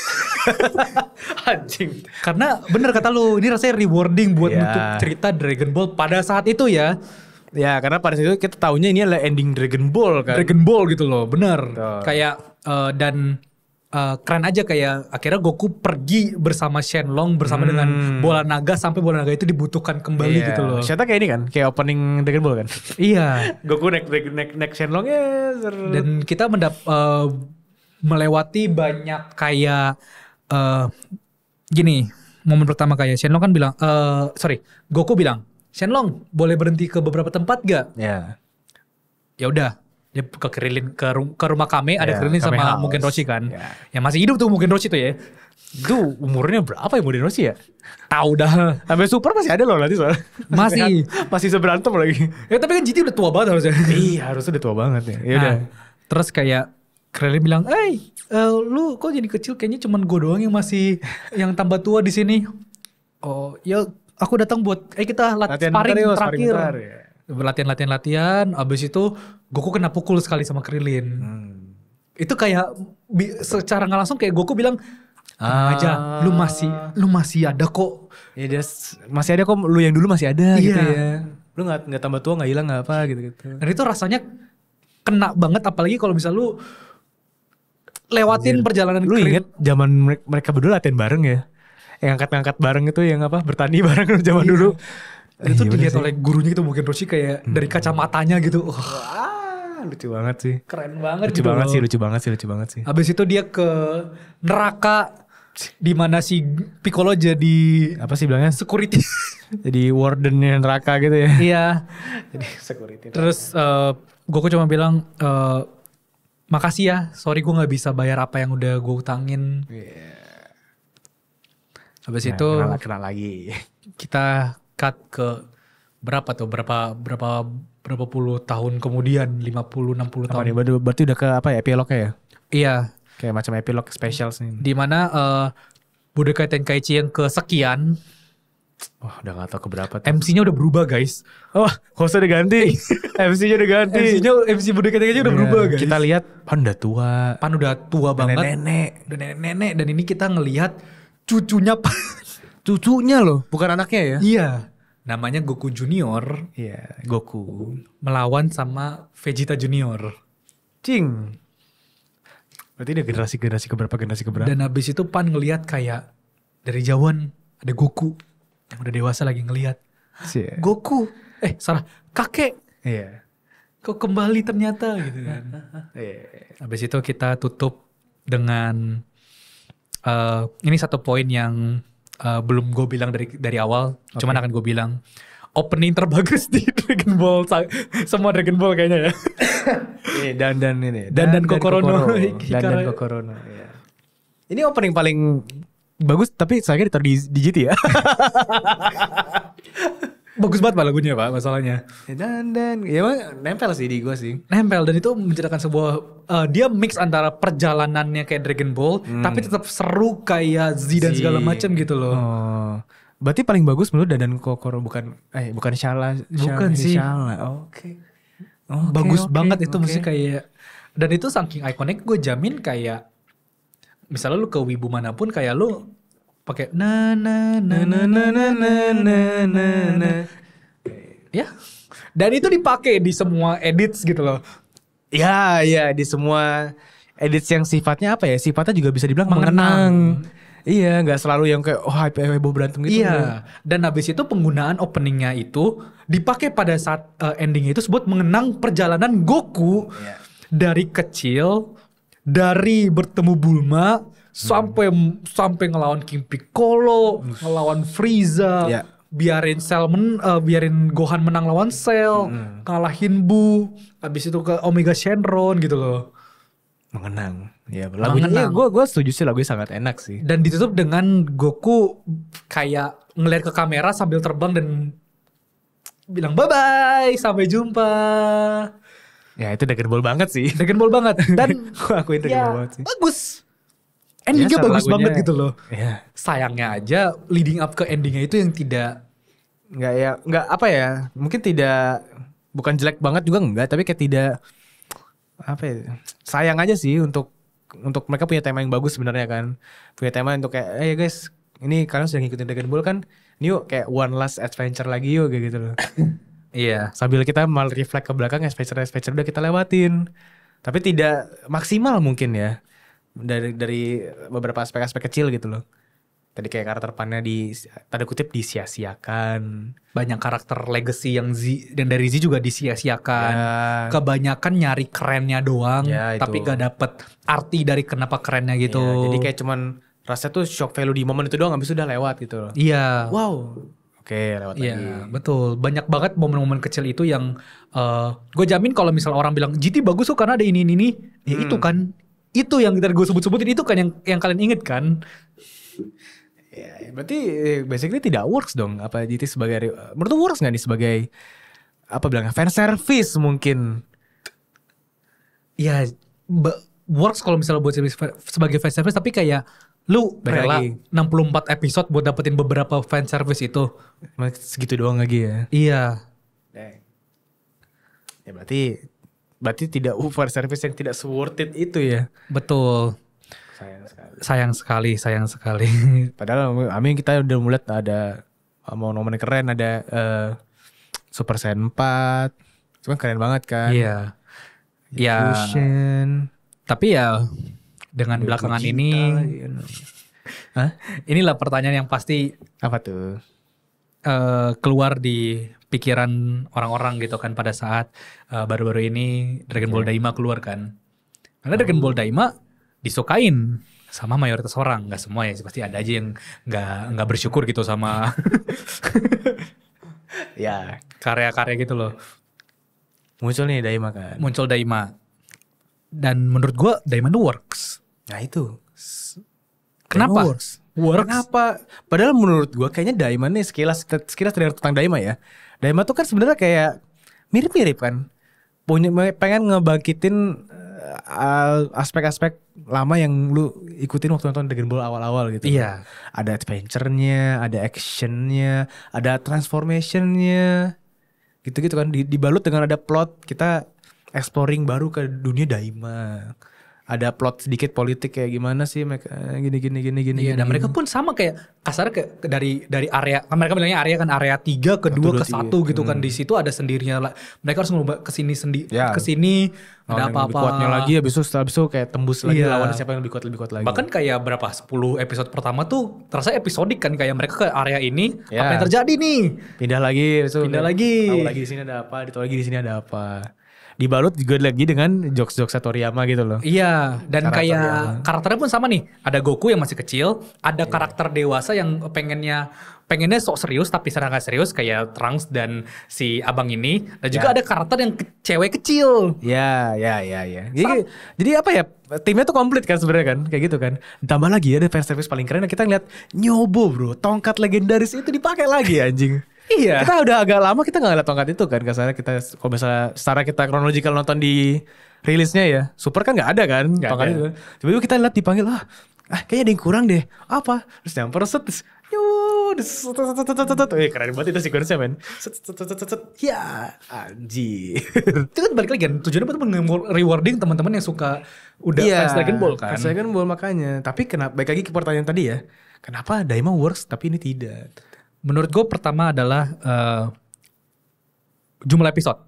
Anjing. Karena bener kata lu, ini rasanya rewarding buat nutup cerita Dragon Ball pada saat itu ya. Ya, karena pada saat itu kita taunya ini adalah ending Dragon Ball kan. Dragon Ball gitu loh, bener. Tuh. Kayak keren aja kayak akhirnya Goku pergi bersama Shenlong bersama dengan bola naga sampai bola naga itu dibutuhkan kembali gitu loh. Ternyata kayak ini kan, kayak opening Dragon Ball kan. Iya. Goku naik Shenlong ya. Dan kita melewati banyak kayak gini, momen pertama kayak Shenlong kan bilang Goku bilang, "Shenlong, boleh berhenti ke beberapa tempat gak?" Ya. Ya udah, dia ke Krillin ke rumah Kame, ada Krillin Kame sama House. Mugen Roshi kan. Ya. Yang masih hidup tuh Mugen Roshi tuh ya. Itu umurnya berapa ya Mugen Roshi ya? Tahu dah. Sampai super masih ada loh nanti soalnya. Masih. Masih seberantem lagi. Ya tapi kan GT udah tua banget harusnya. Iya, harusnya udah tua banget ya. Ya udah. Terus kayak Krillin bilang, lu kok jadi kecil, kayaknya cuman gue doang yang masih yang tambah tua di sini. Oh, ya aku datang buat kita sparring terakhir. Latihan, abis itu Goku kena pukul sekali sama Krillin. Itu kayak secara nggak langsung kayak Goku bilang, tenang aja, lu masih ada kok. Ya dia masih ada kok, lu yang dulu masih ada gitu Iya. ya. Lu nggak tambah tua, nggak hilang, nggak apa gitu. Dan itu rasanya kena banget, apalagi kalau misal lu lewatin perjalanan. Lu inget zaman mereka berdua latihan bareng ya? Yang angkat-angkat bareng itu, yang apa, bertani bareng zaman dulu. Itu dilihat oleh gurunya gitu, Mugen Roshi kayak dari kacamatanya gitu. Wah, lucu banget sih. Keren banget Lucu gitu banget sih. Habis itu dia ke neraka di mana si Piccolo jadi apa sih bilangnya? security. Jadi wardennya neraka gitu ya. Iya. Jadi security. Terus Goku cuma bilang, makasih ya, sorry gue nggak bisa bayar apa yang udah gue utangin. Habis itu kena lagi. kita cut ke berapa puluh tahun kemudian, 50-60 tahun. Berarti udah ke apa ya, epilognya ya? Iya. Kayak macam epilog special nih. Di mana Budokai Tenkaichi yang kesekian. Wah, udah gak tau keberapa tuh. MC-nya udah berubah guys. Oh, hostnya udah ganti. MC-nya udah ganti. MC Budokai Tenkaichi udah berubah guys. Kita lihat Pan udah tua. Pan udah tua banget. Nenek-nenek. Dan ini kita ngelihat cucunya Pan. Cucunya loh, bukan anaknya ya? Iya. Namanya Goku Junior. Iya, Goku. Melawan sama Vegeta Junior. Cing. Berarti dia generasi keberapa? Dan habis itu Pan ngelihat kayak dari jauhan ada Goku yang udah dewasa lagi ngelihat. Goku. Kakek. Iya. Kok kembali ternyata gitu kan. Habis itu kita tutup dengan ini satu poin yang belum gue bilang dari awal, cuman akan gue bilang opening terbagus di Dragon Ball, semua Dragon Ball kayaknya ya. Dan Kokorono. Dan Kokorono. Ya. Ini opening paling bagus, tapi saya ditaruh di GT ya. Bagus banget pak lagunya pak, masalahnya. Dan ya emang nempel sih di gue sih. Nempel, dan itu menceritakan sebuah dia mix antara perjalanannya kayak Dragon Ball, tapi tetap seru kayak Z dan segala macam gitu loh. Oh, berarti paling bagus menurut Dan Kokoro bukan Shala. Bukan sih. Oke. Bagus banget itu, mesti kayak, dan itu saking ikonik, gue jamin kayak misalnya lu ke wibu manapun kayak lu pakai na ya, dan itu dipakai di semua edits gitu loh. Ya di semua edits yang sifatnya apa ya, sifatnya juga bisa dibilang mengenang. Iya, nggak selalu yang kayak heboh berantem gitu. Iya, dan habis itu penggunaan openingnya itu dipakai pada saat ending itu sebut mengenang perjalanan Goku dari kecil, dari bertemu Bulma sampai ngelawan King Piccolo, ngelawan Frieza, biarin Gohan menang lawan Cell, kalahin Bu, habis itu ke Omega Shenron gitu loh. Mengenang. Ya lagunya gue setuju sih, lagunya sangat enak sih. Dan ditutup dengan Goku kayak ngeliat ke kamera sambil terbang dan bilang bye-bye, sampai jumpa. Ya itu Dragon Ball banget sih. Dragon Ball banget. Dan gue akuin Dragon Ball banget sih. Bagus. Endingnya Ya, bagus lagunya, banget gitu loh. Ya. Sayangnya aja leading up ke endingnya itu yang tidak. Nggak apa ya, mungkin tidak, bukan jelek banget juga enggak, tapi kayak tidak, apa ya, sayang aja sih untuk mereka punya tema yang bagus sebenarnya kan. Punya tema untuk kayak, ya guys, ini kalian sudah ngikutin Dragon Ball kan, yuk kayak one last adventure lagi yuk kayak gitu loh. Iya. Sambil kita mal reflect ke belakang, adventure udah kita lewatin. Tapi tidak maksimal mungkin ya. Dari beberapa aspek-aspek kecil gitu loh. Tadi kayak karakter Pannya tanda kutip disia-siakan. Banyak karakter legacy yang dan dari Z juga disia-siakan. Ya. Kebanyakan nyari kerennya doang, Ya, itu. tapi gak dapet arti dari kenapa kerennya gitu. Ya, jadi kayak cuman rasanya tuh shock value di momen itu doang, habis itu udah lewat gitu loh. Iya. Wow. Oke, lewat lagi. Iya, betul. Banyak banget momen-momen kecil itu yang gue jamin kalau misal orang bilang GT bagus tuh karena ada ini. Ya itu kan. Itu yang gue sebut-sebutin itu kan yang kalian inget kan. Ya, berarti basically tidak works dong. Apa GT sebagai, menurut lu works gak nih sebagai, apa bilangnya, fan service mungkin? Ya works kalau misalnya buat sebagai fan service, tapi kayak lu rela 64 episode buat dapetin beberapa fan service itu. Segitu doang lagi ya. Iya. Ya berarti tidak fan service yang tidak worth it itu ya. Betul. Sayang sekali. Padahal Amin kita udah mulai ada momen keren, ada Super Saiyan 4. Itu kan keren banget kan. Iya. Ya. Fusion. Tapi ya dengan belakangan ini inilah pertanyaan yang pasti apa tuh? Keluar di pikiran orang-orang gitu kan pada saat baru-baru ini Dragon Ball Daima keluar kan. Karena Dragon Ball Daima disukain sama mayoritas orang, nggak semua ya, pasti ada aja yang nggak bersyukur gitu sama ya karya-karya gitu loh. Muncul nih Daima kan. Muncul Daima. Dan menurut gua Daima tuh works. Nah itu. Kenapa? Works. Kenapa? Padahal menurut gua kayaknya Daima nih sekilas terdengar tentang Daima ya. Daima tuh kan sebenarnya kayak mirip-mirip kan. Pengen ngebangkitin aspek-aspek lama yang lu ikutin waktu nonton Dragon Ball awal-awal gitu. Iya. Ada adventure-nya, ada action-nya, ada transformation-nya. Gitu-gitu kan, dibalut dengan ada plot, kita exploring baru ke dunia Daima. Ada plot sedikit politik kayak gimana sih mereka gini. Iya, dan mereka pun sama kayak kasarnya kayak dari area, mereka bilangnya area kan area 3 ke 2 ke 1 gitu kan. Di situ ada sendirinya lah. Mereka harus ngubah ke sini ke sini ada apa-apa. Kuatnya lagi habis itu kayak tembus lagi lawan siapa yang lebih kuat lagi. Bahkan kayak berapa 10 episode pertama tuh terasa episodik kan, kayak mereka ke area ini apa yang terjadi nih? Pindah lagi. Tahu lagi di sini ada apa, ditahu lagi di sini ada apa. Dibalut juga lagi dengan jokes-jokes Toriyama gitu loh. Iya, dan kayak karakternya pun sama nih. Ada Goku yang masih kecil, ada karakter dewasa yang pengennya sok serius tapi secara gak serius kayak Trunks dan si abang ini. Dan juga ada karakter yang cewek kecil. Ya. Jadi apa ya, timnya tuh komplit kan sebenarnya kan, kayak gitu kan. Ditambah lagi ada fan service paling keren, kita ngeliat Nyobo bro, tongkat legendaris itu dipakai lagi anjing. Iya. Kita udah agak lama kita gak ngeliat tongkat itu kan. Kasarnya kita kalau misalnya secara kita kronologikal nonton di rilisnya ya, Super kan gak ada kan tongkat itu kan. Tiba-tiba kita lihat dipanggil, kayaknya ada yang kurang deh. Apa? Terus nyamper keren banget itu sequence-nya men. Ya anjir. Itu kan balik lagi kan, tujuannya buat rewarding teman-teman yang suka fans Dragon Ball kan. Fans Dragon Ball makanya. Tapi kenapa, baik lagi ke pertanyaan tadi ya, kenapa Daima works tapi ini tidak? Menurut gue pertama adalah jumlah episode.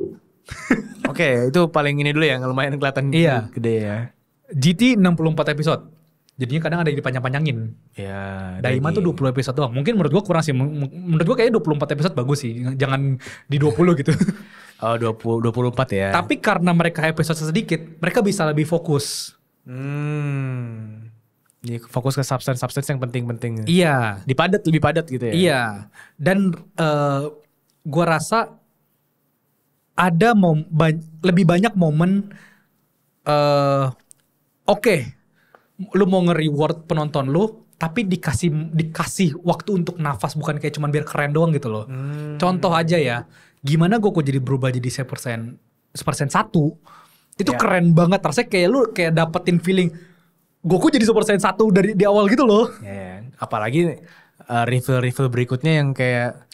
Oke, itu paling ini dulu ya, lumayan kelihatan gede ya. GT 64 episode. Jadinya kadang ada yang dipanjang-panjangin. Ya. Daima tuh 20 episode doang. Mungkin menurut gue kurang sih. Menurut gue kayaknya 24 episode bagus sih. Jangan di 20 gitu. Oh 24 ya. Tapi karena mereka episode sedikit, mereka bisa lebih fokus. Ya, fokus ke substance yang penting-penting. Iya. Lebih padat gitu ya. Iya. Dan gua rasa ada lebih banyak momen oke, lu mau nge-reward penonton lu, tapi dikasih waktu untuk nafas, bukan kayak cuman biar keren doang gitu loh. Contoh aja ya, gimana Goku jadi berubah jadi Super Saiyan 1, itu keren banget. Rasanya kayak lu kayak dapetin feeling Goku jadi Super Saiyan 1 dari di awal gitu loh. Ya, apalagi reveal berikutnya yang kayak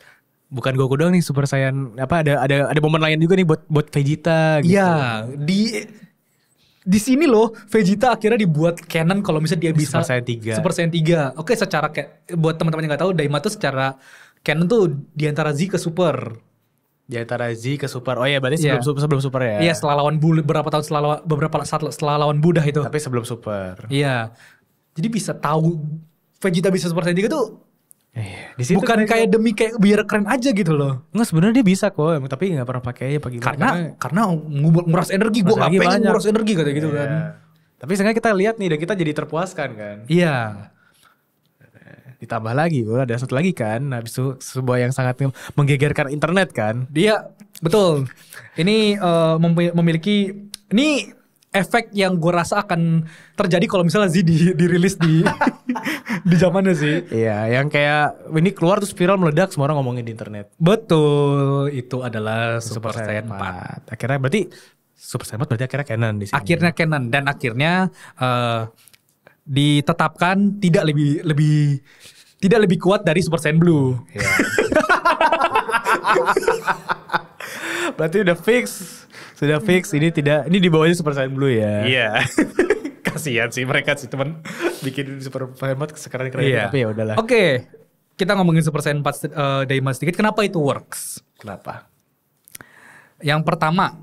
bukan Goku doang nih Super Saiyan, ada momen lain juga nih buat Vegeta gitu. Iya, di sini loh Vegeta akhirnya dibuat canon kalau misalnya dia bisa Super Saiyan 3. Oke, secara buat teman-teman yang enggak tahu, Daima tuh secara canon tuh di antara Z ke Super. Di antara Z ke Super. Oh iya, berarti sebelum Super ya. Iya, setelah lawan beberapa saat setelah lawan Buddha itu. Tapi sebelum Super. Iya. Jadi bisa tahu Vegeta bisa Super Saiyan 3 tuh di situ bukan kayak demi kayak biar keren aja gitu loh. Enggak, sebenarnya dia bisa kok, tapi nggak pernah pakai aja karena nguras energi. Gue nggak pengen nguras energi kata gitu kan. Tapi sebenarnya kita lihat nih dan kita jadi terpuaskan kan. Iya. Ditambah lagi, ada satu lagi kan, habis itu sebuah yang sangat menggegerkan internet kan. Dia betul. Ini memiliki efek yang gue rasa akan terjadi kalau misalnya Z dirilis di di zamannya sih. Iya, yang kayak ini keluar terus viral meledak, semua orang ngomongin di internet. Betul, itu adalah Super Saiyan 4. Akhirnya berarti Super Saiyan 4 berarti akhirnya canon di sini. Akhirnya canon dan akhirnya ditetapkan tidak lebih kuat dari Super Saiyan Blue. Iya. Berarti sudah fix ini di bawahnya Super Saiyan Blue ya. Iya. Kasihan sih mereka sih teman bikin Super Saiyan 4 sekarang keren, tapi ya udahlah. Oke. Kita ngomongin Super Saiyan 4 Daima sedikit. Kenapa itu works? Kenapa? Yang pertama,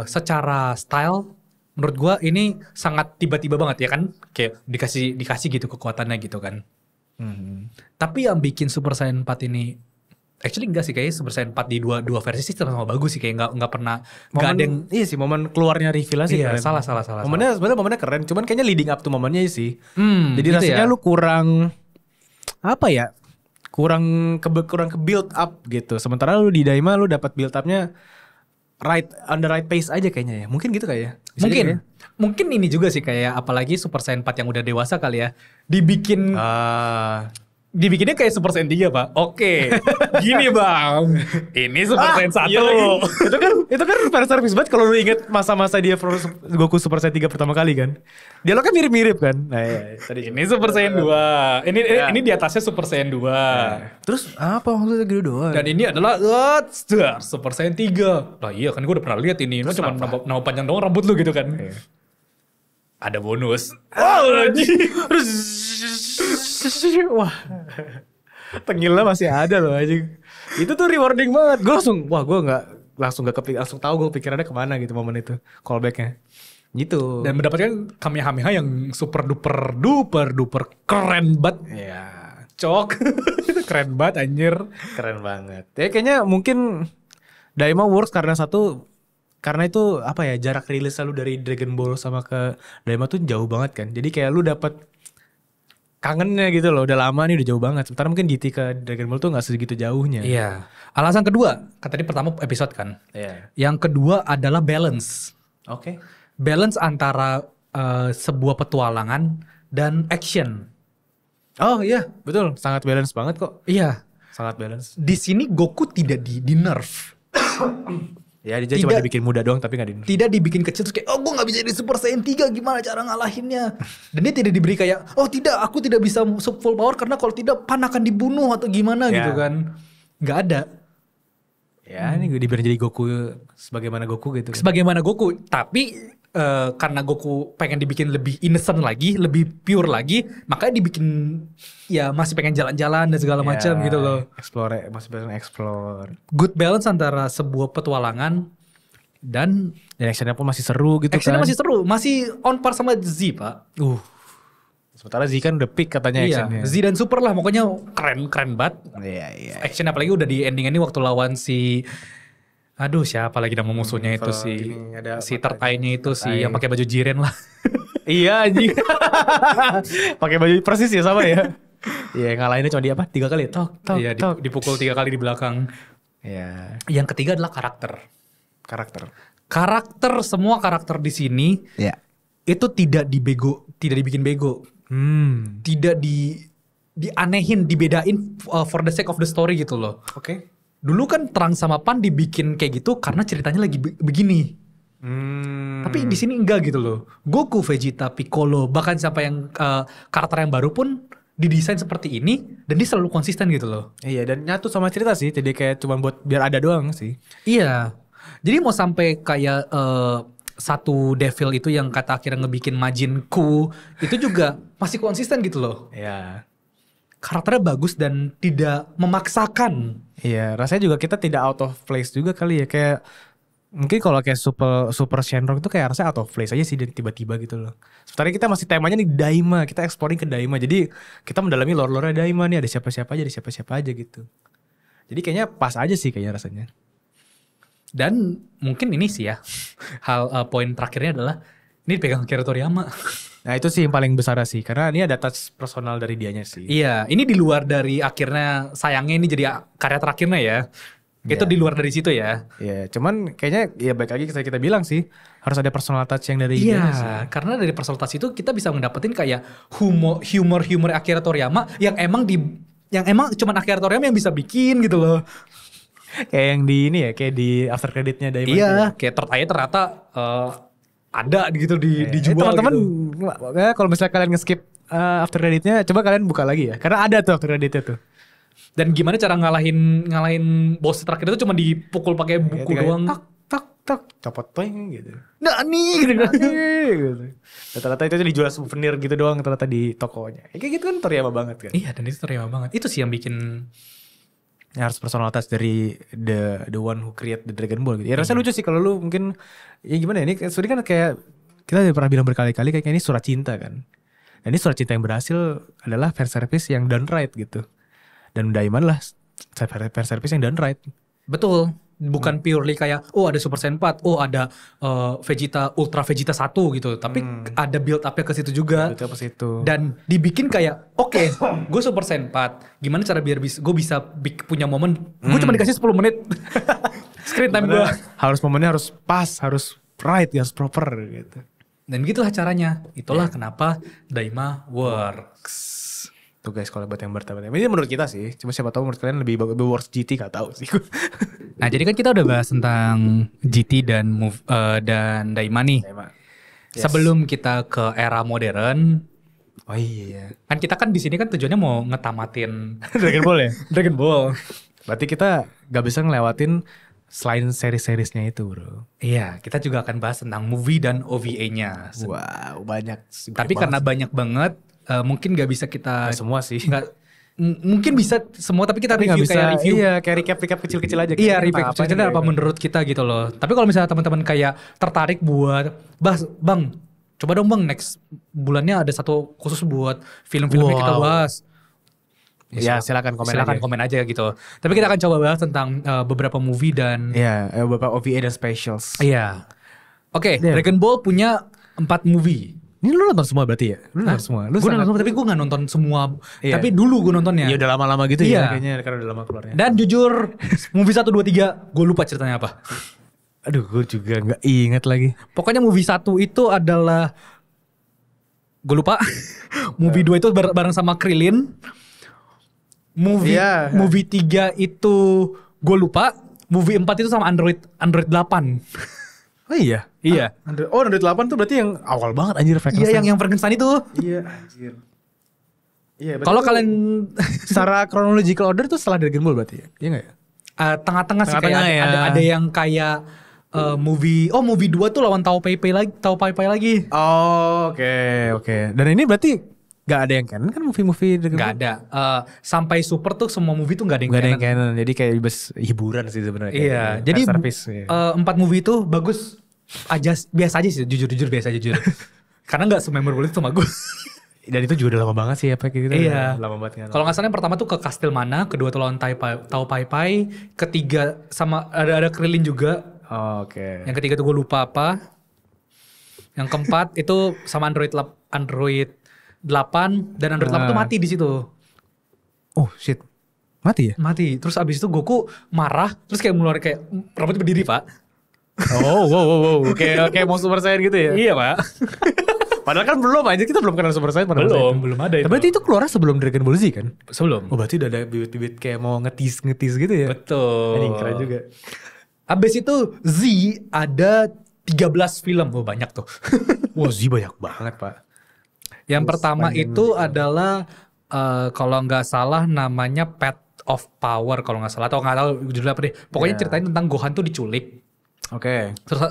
secara style menurut gua ini sangat tiba-tiba banget ya kan, kayak dikasih gitu kekuatannya gitu kan. Tapi yang bikin Super Saiyan 4 ini actually enggak sih, kayaknya Super Saiyan 4 di dua versi sih sama bagus sih, kayak enggak pernah enggak ada yang iya sih momen keluarnya reveal sih. Iya, keren. salah. Momennya keren, cuman kayaknya leading up to momennya sih. Jadi gitu rasanya ya? lu kurang apa ya? Kurang ke build up gitu. Sementara lu di Daima lu dapat build upnya on the right pace aja kayaknya ya. Mungkin gitu kayak ya. Mungkin ini juga sih kayak apalagi Super Saiyan 4 yang udah dewasa kali ya. Dibikinnya kayak Super Saiyan 3, Pak. Oke. Gini, Bang. Ini Super Saiyan 1. Iya itu kan fan service banget kalau lu inget masa-masa dia Goku Super Saiyan 3 pertama kali kan. Dia lo kan mirip-mirip kan. Nah, iya, tadi ini Super Saiyan 2. Ini di atasnya Super Saiyan 2. Terus apa maksudnya gitu doang? Dan ini adalah Super Saiyan 3. Lah iya kan gue udah pernah lihat ini. Lu cuma nama panjang doang rambut lu gitu kan. Ada bonus. Wah, tengilnya masih ada loh anjing. Itu tuh rewarding banget. Gue langsung tahu gue pikirannya kemana gitu momen itu, callbacknya gitu. Dan mendapatkan Kamehameha yang super duper keren banget. Iya. Cok. Keren banget anjir. Keren banget. Ya kayaknya mungkin Daima works karena itu apa ya, jarak rilis lu dari Dragon Ball sama ke Daima tuh jauh banget kan. Jadi kayak lu dapet kangennya gitu loh, udah lama nih, udah jauh banget. Sementara mungkin GT ke Dragon Ball tuh gak segitu jauhnya. Iya. Alasan kedua, kan tadi pertama episode kan. Iya. Yang kedua adalah balance. Oke. Balance antara sebuah petualangan dan action. Oh iya, betul. Sangat balance banget kok. Iya. Sangat balance. Di sini Goku tidak di nerf. Ya dia cuma dibikin muda doang tapi gak di nerf. Tidak dibikin kecil terus kayak, oh gue gak bisa jadi Super Saiyan 3, gimana cara ngalahinnya. Dan dia tidak diberi kayak, oh tidak, aku tidak bisa full power karena kalau tidak Pan akan dibunuh atau gimana gitu kan. Gak ada. Ya ini diberi jadi Goku sebagaimana Goku gitu kan. Sebagaimana Goku, tapi karena Goku pengen dibikin lebih innocent lagi, lebih pure lagi, makanya dibikin ya masih pengen jalan-jalan dan segala macam gitu loh. Masih pengen explore. Good balance antara sebuah petualangan dan actionnya pun masih seru gitu. Actionnya masih seru, masih on par sama Z, Pak. Sementara Z kan udah peak katanya actionnya. Z dan Super lah, pokoknya keren banget. Iya. Action apalagi udah di ending ini waktu lawan si, aduh siapa lagi nama musuhnya itu si third eye-nya itu si yang pakai baju Jiren lah. Iya anjing. Pakai baju persis ya sama ya. Iya ngalahinnya cuma dia apa? 3 kali. Tok. Iya, dipukul 3 kali di belakang. Iya. Yang ketiga adalah karakter. Semua karakter di sini itu tidak dibikin bego. Tidak dianehin, dibedain for the sake of the story gitu loh. Oke. Dulu kan Terang sama Pan dibikin kayak gitu karena ceritanya lagi begini. Tapi di sini enggak gitu loh. Goku, Vegeta, Piccolo, bahkan sampai yang karakter yang baru pun didesain seperti ini dan dia selalu konsisten gitu loh. Iya, dan nyatu sama cerita sih. Jadi kayak cuma buat biar ada doang sih. Iya. Jadi mau sampai kayak satu devil itu yang kata akhirnya ngebikin Majin Ku itu juga masih konsisten gitu loh. Iya. Karakternya bagus dan tidak memaksakan. Iya, rasanya juga kita tidak out of place juga kali ya. Kayak mungkin kalau kayak super Shenron itu kayak rasanya out of place aja sih dan tiba-tiba gitu loh. Sementara kita masih temanya nih Daima, kita exploring ke Daima. Jadi kita mendalami lore-lore Daima nih, ada siapa-siapa aja gitu. Jadi kayaknya pas aja sih kayaknya rasanya. Dan mungkin ini sih ya, poin terakhirnya adalah ini dipegang Akira Toriyama. Nah itu sih yang paling besar sih, karena ini ada touch personal dari dianya sih. Iya, ini di luar dari akhirnya sayangnya ini jadi karya terakhirnya ya. Itu di luar dari situ ya. Iya, cuman kayaknya ya baik lagi kita bilang sih, harus ada personal touch yang dari dianya sih. Karena dari personal touch itu kita bisa ngedapetin kayak humor Akira Toriyama yang emang cuman Akira Toriyama yang bisa bikin gitu loh. Kayak yang di ini ya, kayak di after creditnya Daima. Iya, kayak ternyata ada gitu dijual teman-teman gitu. Kalau misalnya kalian nge-skip after creditnya, coba kalian buka lagi ya, karena ada tuh after creditnya tuh. Dan gimana cara ngalahin bos terakhir itu cuma dipukul pakai buku doang. Tak copot poing gitu. Nani gitu. Rata-rata itu dijual souvenir gitu doang rata-rata di tokonya. Kayak gitu kan Toriyama banget kan. Iya, dan itu Toriyama banget. Itu sih yang bikin harus personal touch dari the one who create the Dragon Ball gitu. Ya rasanya lucu sih kalau lu mungkin ya gimana ya, ini sebenarnya kan kayak kita udah pernah bilang berkali-kali kayak ini surat cinta kan. Dan ini surat cinta yang berhasil adalah fan service yang done right gitu. Dan Daima lah fan service yang done right. Betul. Bukan purely kayak ada Super Saiyan 4, ada Vegeta Ultra Vegeta 1 gitu. Tapi ada build up-nya ke situ juga. Build up ke situ. Dan dibikin kayak oke, gue Super Saiyan 4. Gimana cara biar gue bisa punya momen. Gue cuma dikasih 10 menit screen time gue. Harus momennya harus pas, harus right, harus proper gitu. Dan gitulah caranya. Itulah kenapa Daima works. Tuh guys, kalau buat yang bertanya, ini menurut kita sih. Cuma siapa tahu menurut kalian lebih worth GT, gak tahu sih. Nah, jadi kan kita udah bahas tentang GT dan Daima nih. Yes. Sebelum kita ke era modern. Oh iya. Kan kita kan di sini kan tujuannya mau ngetamatin Dragon Ball ya? Dragon Ball. Berarti kita gak bisa ngelewatin selain seri-serisnya itu bro. Iya, kita juga akan bahas tentang movie dan OVA-nya. Wow, banyak. Tapi karena banyak banget, mungkin gak bisa kita... Gak semua sih. Mungkin bisa semua, tapi kita review bisa, kayak review. Iya, kayak recap kecil-kecil aja. Iya, recap kecil-kecil apa menurut kita gitu loh. Tapi kalau misalnya teman-teman kayak tertarik buat bahas, Bang, coba dong Bang next bulannya ada satu khusus buat film-filmnya kita bahas. Ya silakan komen aja gitu. Tapi kita akan coba bahas tentang beberapa movie dan beberapa OVA dan specials. Iya. Oke, Dragon Ball punya 4 movie. Ini lu nonton semua berarti ya? Lu nonton semua? Gue nonton, tapi gue gak nonton semua. Iya. Tapi dulu gue nontonnya. Ya udah lama-lama gitu ya kayaknya, karena udah lama keluarnya. Dan jujur, movie 1, 2, 3 gue lupa ceritanya apa. Aduh, gue juga gak inget lagi. Pokoknya movie 1 itu adalah, gue lupa. Movie 2 itu bareng sama Krillin. Movie 3 itu gue lupa. Movie 4 itu sama Android 8. Oh iya? Iya. Android 8 tuh berarti yang awal banget anjir Frankenstein. Iya, yang Frankenstein itu. Iya anjir. Iya, kalau kalian secara chronological order tuh setelah Dragon Ball berarti ya? Iya gak ya? Tengah-tengah sih kayak ya. Ada yang kayak movie 2 tuh lawan Tao Pai Pai lagi. Oh, oke. Dan ini berarti gak ada yang canon kan movie-movie Dragon Ball? Gak ada. Sampai Super tuh semua movie tuh gak ada yang canon. Jadi kayak hiburan sih sebenarnya. Iya. Jadi 4 movie itu bagus aja, biasa aja sih, jujur biasa aja. Karena gak se-memorable itu sama gue. Dan itu juga udah lama banget sih apa kayak gitu. Iya. Lama banget. Kalau nggak salah yang pertama tuh ke Kastil Mana, kedua tuh lawan Tao Pai Pai, ketiga sama ada Krillin juga. Oh, oke. Yang ketiga tuh gue lupa apa. Yang keempat itu sama Android 8 dan Android 8 tuh mati di situ. Oh shit. Mati ya? Mati. Terus abis itu Goku marah, terus kayak ngeluarin kayak rambutnya berdiri, Pak. Oh, wow. Kayak mau Super Saiyan gitu ya? Iya, Pak. Padahal kan belum aja, kita belum kenal Super Saiyan. Belum ada itu. Berarti itu keluar sebelum Dragon Ball Z kan? Sebelum. Oh berarti udah ada bibit-bibit kayak mau ngetis gitu ya? Betul. Ini keren juga. Abis itu Z ada 13 film. Oh banyak tuh. Wah Z banyak banget Pak. Yang pertama itu adalah kalau nggak salah namanya Path of Power kalau nggak salah, atau nggak tahu judulnya apa deh. Pokoknya ceritain tentang Gohan tuh diculik. Oke. Terus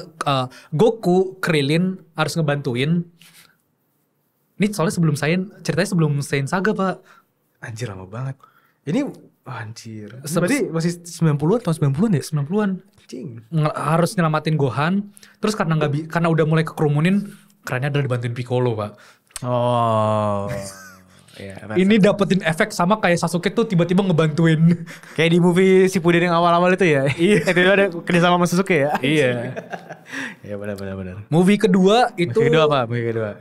Goku, Krillin harus ngebantuin. Ini soalnya ceritanya sebelum Saiyan Saga, Pak. Anjir lama banget. Ini anjir. Berarti masih 90-an atau 90-an ya? 90-an. Anjing. Harus nyelamatin Gohan. Terus karena udah mulai kekerumunin, kerennya adalah dibantuin Piccolo, Pak. Oh. Ya, ini dapetin efek sama kayak Sasuke tuh tiba-tiba ngebantuin. Kayak di movie Shippuden yang awal-awal itu ya. Iya. Itu ada kerjasama sama Sasuke ya. Iya. Iya benar. Movie kedua itu.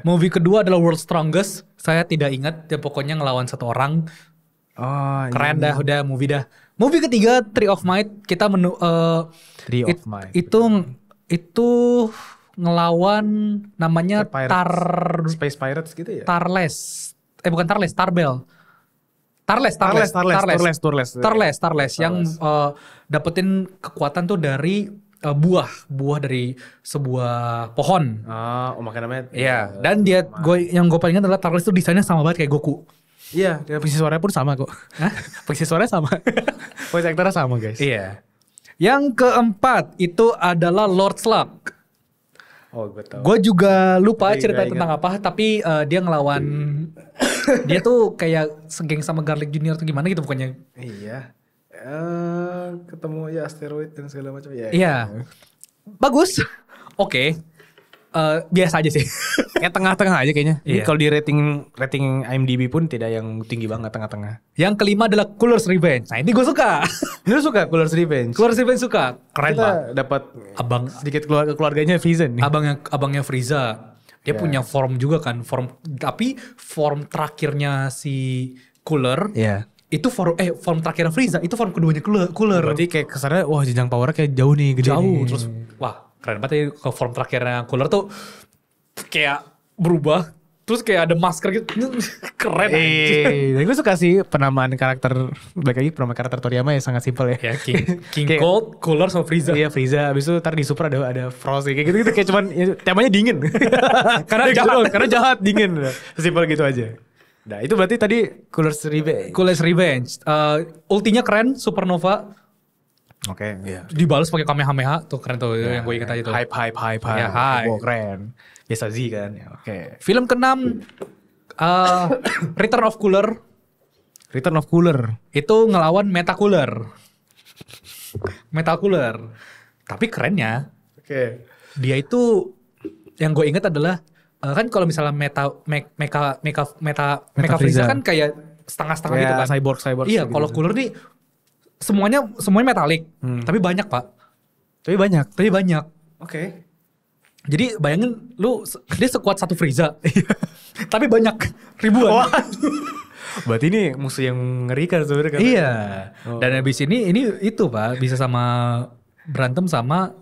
Movie kedua adalah World's Strongest. Saya tidak ingat. Ya pokoknya ngelawan satu orang. Oh. Keren dah, udah movie dah. Movie ketiga Tree of Might. Kita Tree of Might. Itu ngelawan namanya Space Pirates gitu ya. Bukan Tarles, Tarbell. Tarles yang dapetin kekuatan tuh dari buah dari sebuah pohon. Makanya namanya. Iya, dan yang gue paling ingat adalah Tarles tuh desainnya sama banget kayak Goku. Iya, posisi suaranya pun sama kok. Posisi suaranya sama. Voice actornya sama, guys. Iya. Yang keempat itu adalah Lord Slug. Oh, gue tahu. Gue juga lupa cerita tentang apa, tapi dia ngelawan dia tuh kayak segeng sama Garlic Junior tuh gimana gitu pokoknya. Iya. Ketemu ya asteroid dan segala macam ya. Iya. Bagus. Oke. Biasa aja sih. Kayak tengah-tengah aja kayaknya. Iya. Ini kalau di rating IMDb pun tidak yang tinggi banget, tengah-tengah. Yang kelima adalah Cooler's Revenge. Nah ini gue suka. Lu suka Cooler's Revenge? Cooler's Revenge suka. Keren Kita Pak. dapat Abang sedikit keluarganya Frieza nih. Abangnya Frieza. Dia punya form juga kan. Tapi form terakhirnya si Cooler. Iya. Itu form terakhirnya Frieza. Itu form keduanya Cooler. Berarti kayak kesannya wah jenjang powernya kayak jauh nih, gede jauh nih. Terus wah keren banget ya, ke form terakhirnya Cooler tuh kayak berubah, terus kayak ada masker gitu. Keren anjir. Gue suka sih penamaan karakter, balik lagi penamaan karakter Toriyama ya sangat simpel ya. Ya King Cold, Cooler sama Frieza. Iya Frieza, abis itu ntar di Super ada Frost kayak gitu kayak cuman ya, temanya dingin. karena jahat dingin. Simpel gitu aja. Nah itu berarti tadi Cooler's Revenge. Ultinya keren, Supernova. Oke, iya. Dibalas pakai Kamehameha, tuh keren tuh yang gue ingat aja tuh. Hype. Ya, hype. Wow, keren. Biasa Z kan. Ya, oke. Film ke-6 Return of Cooler. Itu ngelawan Metacooler. Tapi kerennya, dia itu yang gue ingat adalah kan kalau misalnya Mecha Frieza kan kayak setengah-setengah gitu kan. Cyborg. Iya, kalau gitu. Cooler nih semuanya metalik, tapi banyak Pak. Tapi banyak. Oke. Jadi bayangin lu dia sekuat satu Frieza, tapi banyak ribuan. Berarti ini musuh yang mengerikan sebenarnya. Iya. Dan habis ini itu Pak bisa berantem sama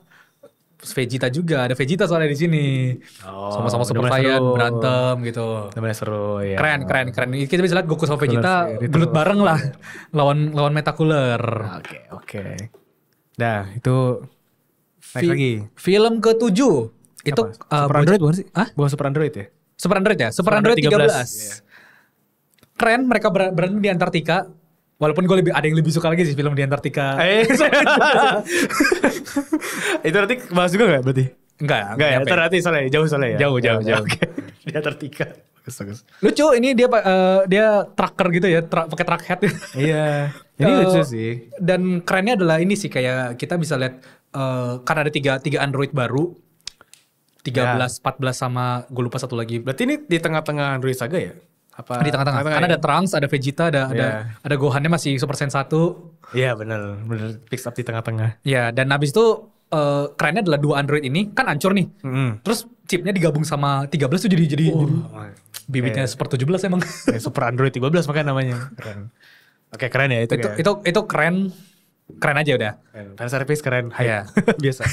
Vegeta juga. Ada Vegeta soalnya di sini. Sama-sama Super Saiyan berantem gitu. Namanya seru ya. Keren. Kita bisa lihat Goku sama Vegeta gelut bareng lah lawan Metacooler. Oke. Nah, itu naik lagi. Film ke-7 itu Super Android bukan sih? Hah? Bukan Super Android ya? Super Android ya? Super Android 13. Yeah. Keren, mereka berantem di Antartika. Walaupun gue ada yang lebih suka lagi sih film di Antartika. Itu nanti bahas juga gak berarti? Enggak ya, nanti soalnya jauh ya. Jauh. Oke. Di Antartika. Bagus. Lucu, ini dia trucker gitu ya, pakai truck hat. Iya. Ini lucu sih. Dan kerennya adalah ini sih kayak kita bisa lihat karena ada tiga Android baru. 13, 14 sama gue lupa satu lagi. Berarti ini di tengah-tengah Android Saga ya? Apa? Di tengah-tengah. Karena ada Trunks, ada Vegeta, ada Gohannya masih Super Saiyan 1. Iya benar fix up di tengah-tengah. Iya, dan habis itu kerennya adalah dua Android ini kan hancur nih. Terus chipnya digabung sama 13 tuh jadi bibitnya Super 17 emang. Kayak Super Android 13 makanya namanya. Keren. Oke, keren ya itu. Itu keren. Keren aja udah. Fan service keren. Iya. Biasa.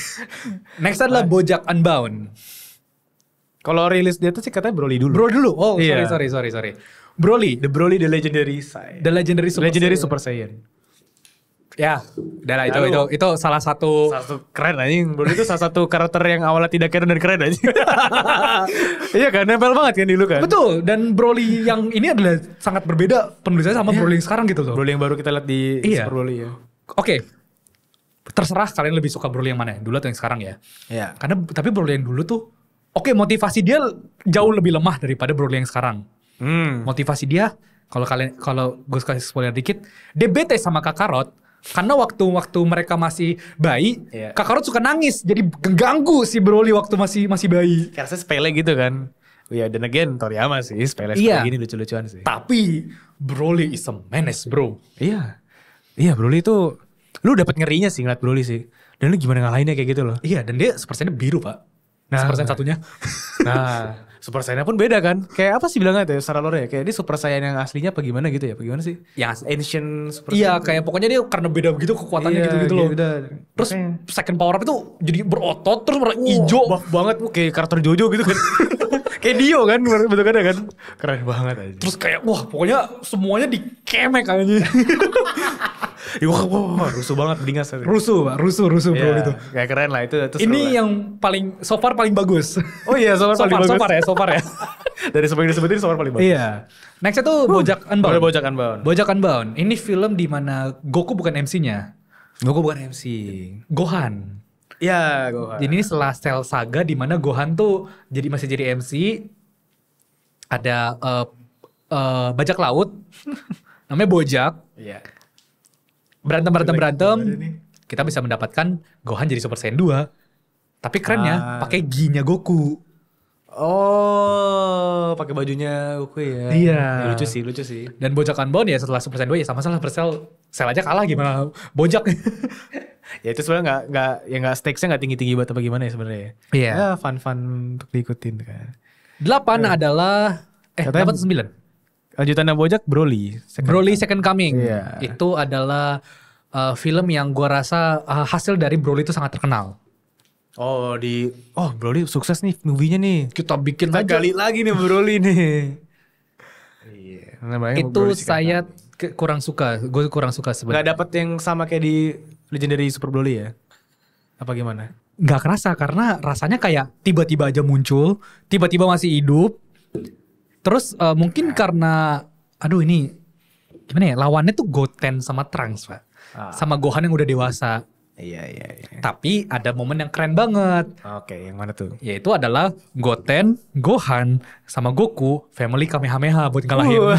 Next adalah BoJack Unbound. Kalau rilis dia tuh sih katanya Broly dulu. Broly dulu. Oh, Iya. sorry. Broly. The Broly The Legendary Saiyan. The Legendary Super Saiyan. Ya, udah lah itu salah satu Keren anjing. Broly itu salah satu karakter yang awalnya tidak keren dan keren aja. Iya kan, nempel banget kan dulu kan. Betul, dan Broly yang ini adalah sangat berbeda penulisannya sama Broly yang sekarang gitu loh. Broly yang baru kita lihat di Super Broly ya. Oke. Terserah kalian lebih suka Broly yang mana, dulu atau yang sekarang ya. Iya. Karena tapi Broly yang dulu tuh motivasi dia jauh lebih lemah daripada Broly yang sekarang. Motivasi dia kalau gue kasih spoiler dikit, dia bete sama Kakarot karena waktu mereka masih bayi, Kakarot suka nangis, jadi ganggu si Broly waktu masih bayi. Karena sepele gitu kan. Iya, dan again Toriyama sih sepele gini lucu-lucuan sih. Tapi Broly is a menace, bro. Iya. Iya, Broly itu lu dapat ngerinya sih ngeliat Broly sih. Dan lu gimana ngalahinnya kayak gitu loh. Iya, dan dia Super Saiyan biru, Pak. Super Saiyan satunya. Nah, Super Saiyan pun beda kan. Kayak apa sih bilangnya tuh secara lore ya? Kayak dia Super Saiyan yang aslinya apa gimana gitu ya? Apa gimana sih? Yang Ancient Super Iya, Saiyan. kayak pokoknya dia karena beda begitu kekuatannya gitu-gitu loh. Beda. Terus second power up itu jadi berotot, terus warna hijau. Buff banget, kayak karakter Jojo gitu kan. Kayak Dio kan, betul kan? Keren banget aja. Terus kayak pokoknya semuanya dikemek aja. Wah, rusuh banget beringas. Rusuh bro itu. Kayak keren lah itu. Ini yang paling so far paling bagus. Oh iya, so far paling bagus. So far ya. Dari semua yang disebutin so far paling bagus. Iya. Next itu BoJack Unbound. BoJack Unbound. Ini film di mana Goku bukan MC-nya. Goku bukan MC. Gohan. Iya, Gohan. Jadi ini setelah Cell Saga di mana Gohan tuh masih jadi MC. Ada bajak laut. Namanya BoJack. Iya. Berantem. Kita bisa mendapatkan Gohan jadi Super Saiyan 2. Tapi kerennya pakai gi-nya Goku. Oh, pakai bajunya Goku ya. Iya. Ya, lucu sih. Dan BoJack Unbound ya setelah Super Saiyan 2 ya sama-sama Cell aja kalah gimana BoJack. Ya itu sebenarnya nggak stakesnya nggak tinggi-tinggi banget apa gimana ya sebenarnya. Iya. Ya fun untuk diikutin kan. 8 adalah 9. Lanjutannya BoJack Broly. Broly Second Coming. Iya. Itu adalah film yang gua rasa hasil dari Broly itu sangat terkenal. Broly sukses nih movie-nya nih. Kita bikin Kita aja. gali lagi nih Broly nih. Iya. Itu saya kurang suka. Gue kurang suka sebenarnya. Gak dapet yang sama kayak di Legendary Super Broly ya? Apa gimana? Gak kerasa karena rasanya kayak tiba-tiba aja muncul, tiba-tiba masih hidup. Terus mungkin karena, ini gimana ya? Lawannya tuh Goten sama Trunks, Pak. Sama Gohan yang udah dewasa. Iya. Tapi ada momen yang keren banget. Oke, yang mana tuh? Yaitu adalah Goten, Gohan, sama Goku, family Kamehameha buat ngalahin.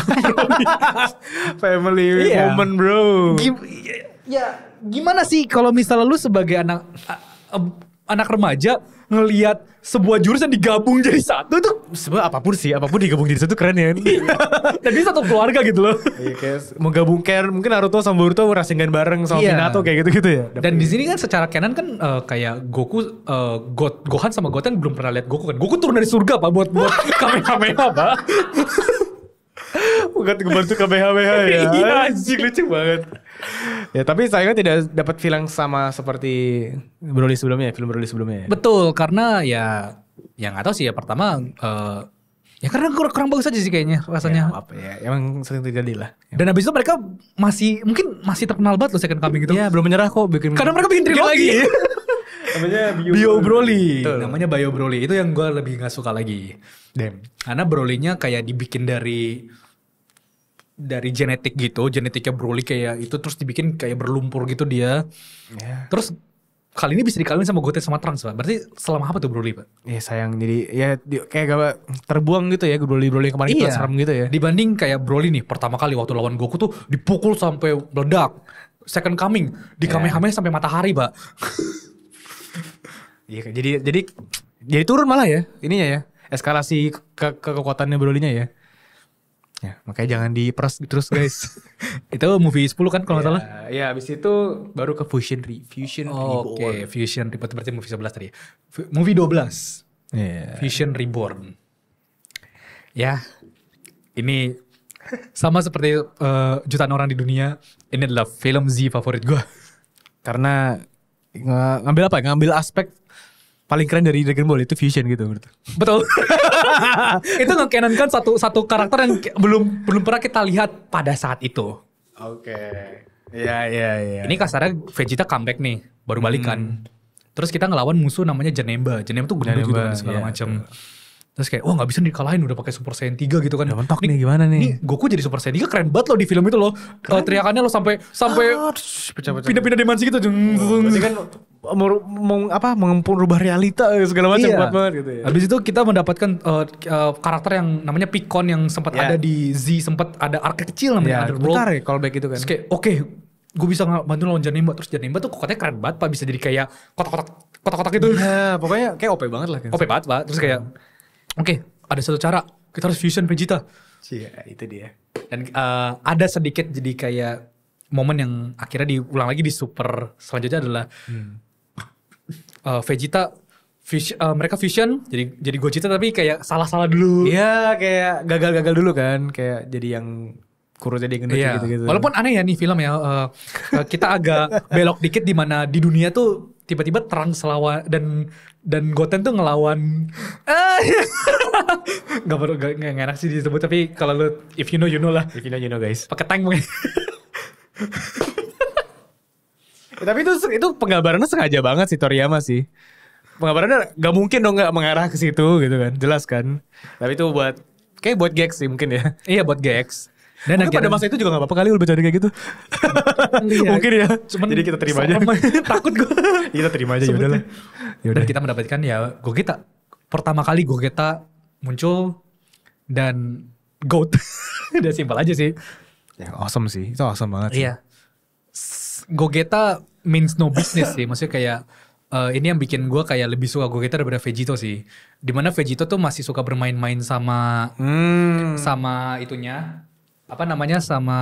Family moment bro. Gimana sih kalau misalnya lu sebagai anak remaja ngelihat sebuah jurusan digabung jadi satu tuh. Sebenarnya apapun digabung jadi satu keren ya. Dan ini satu keluarga gitu loh. Iya, kayak mau gabung mungkin Naruto sama Boruto rasengan bareng sama Minato kayak gitu-gitu ya. Dan di sini kan secara canon kan kayak Goku, Gohan sama Goten belum pernah lihat Goku kan. Goku turun dari surga Pak buat Kamehameha Pak. Bukan ngebantu Kamehameha ya. Iya, anjing lucu banget. Ya tapi sayangnya tidak dapat film sama seperti Broly sebelumnya, film Broly sebelumnya ya. Betul, karena ya gak tahu sih ya pertama ya karena kurang bagus aja sih kayaknya rasanya. Ya, apa ya, emang sering terjadi lah. Dan habis itu mereka mungkin masih terkenal banget loh Second Coming gitu. Ya belum menyerah kok Karena mereka bikin trilogi. Namanya Bio Broly. Betul. Namanya Bio Broly. Itu yang gue lebih gak suka lagi. Damn. Karena Broly-nya kayak dibikin dari genetik gitu. Genetiknya Broly kayak itu terus dibikin kayak berlumpur gitu dia. Yeah. Terus kali ini bisa dikawin sama Goten sama Trunks Pak. Berarti selama apa tuh Broly Pak? Ya sayang jadi ya kayak gak terbuang gitu ya Broly yang kemarin itu serem gitu ya. Dibanding kayak Broly nih pertama kali waktu lawan Goku tuh dipukul sampai meledak. Second Coming di Kamehameha sampai matahari Pak. Iya jadi turun malah ya ininya ya. Eskalasi kekuatannya Broly-nya ya. Ya, makanya jangan diperas terus guys. Itu movie 10 kan kalau nggak salah. Ya, habis itu baru ke Fusion Reborn. Oke, Fusion Reborn berarti movie 11 tadi. Movie 12. Iya. Fusion Reborn. Ya, ini sama seperti jutaan orang di dunia, ini adalah film Z favorit gue. Karena ngambil apa? Ngambil aspek paling keren dari Dragon Ball itu fusion gitu berarti. Betul. Itu nge-canonkan satu karakter yang belum pernah kita lihat pada saat itu. Oke. Iya. Ini kasarnya Vegeta comeback nih, baru balikan. Terus kita ngelawan musuh namanya Janemba. Janemba tuh gendut gitu kan segala macam. Terus kayak wah nggak bisa dikalahin udah pakai Super Saiyan 3 gitu kan. Udah mentok nih gimana nih? Nih Goku jadi Super Saiyan 3 keren banget loh di film itu loh. Teriakannya lo sampai Pecah-pecah. pindah-pindah dimensi gitu. Berarti kan merubah realita segala macam Iya. kuat banget gitu ya. Habis itu kita mendapatkan karakter yang namanya Picon yang sempat ada di Z, sempat ada arc kecil namanya Underworld. Bentar ya callback itu kan. Terus kayak oke, gue bisa bantu lawan Janemba. Terus Janemba tuh katanya keren banget Pak, bisa jadi kayak kotak-kotak gitu. Ya pokoknya kayak OP banget lah kan. OP banget Pak. Terus kayak oke, ada satu cara, kita harus fusion Vegeta. Iya itu dia. Dan ada sedikit jadi kayak momen yang akhirnya diulang lagi di Super selanjutnya adalah Vegeta mereka fusion jadi Gogeta tapi kayak salah-salah dulu. Iya kayak gagal-gagal dulu kan. Kayak jadi yang kurus jadi gendut Iya. gitu-gitu. Walaupun aneh ya nih film ya, kita agak belok dikit di mana di dunia tuh tiba-tiba Trunks selawan dan Goten tuh ngelawan nggak enak sih disebut, tapi kalau lu if you know you know lah. If you know guys. Pakai tank mungkin. Tapi itu penggambarannya sengaja banget sih Toriyama sih. Penggambarannya gak mungkin dong gak mengarah ke situ gitu kan. Jelas kan. Tapi itu buat gags sih mungkin ya. Iya buat gags. Dan Mungkin pada masa itu juga gak apa-apa kali lu bercanda kayak gitu. Iya. Mungkin ya. Cuman jadi kita terima aja. Takut gue. Kita terima aja yaudah lah. Dan kita mendapatkan ya Gogeta. Pertama kali Gogeta muncul dan GOAT. Udah simpel aja sih. Ya awesome sih. Itu awesome banget sih. Iya. Gogeta means no business sih. Maksudnya kayak ini yang bikin gue kayak lebih suka Gogeta daripada Vegito sih. Dimana Vegito tuh masih suka bermain-main sama sama itunya. Apa namanya, sama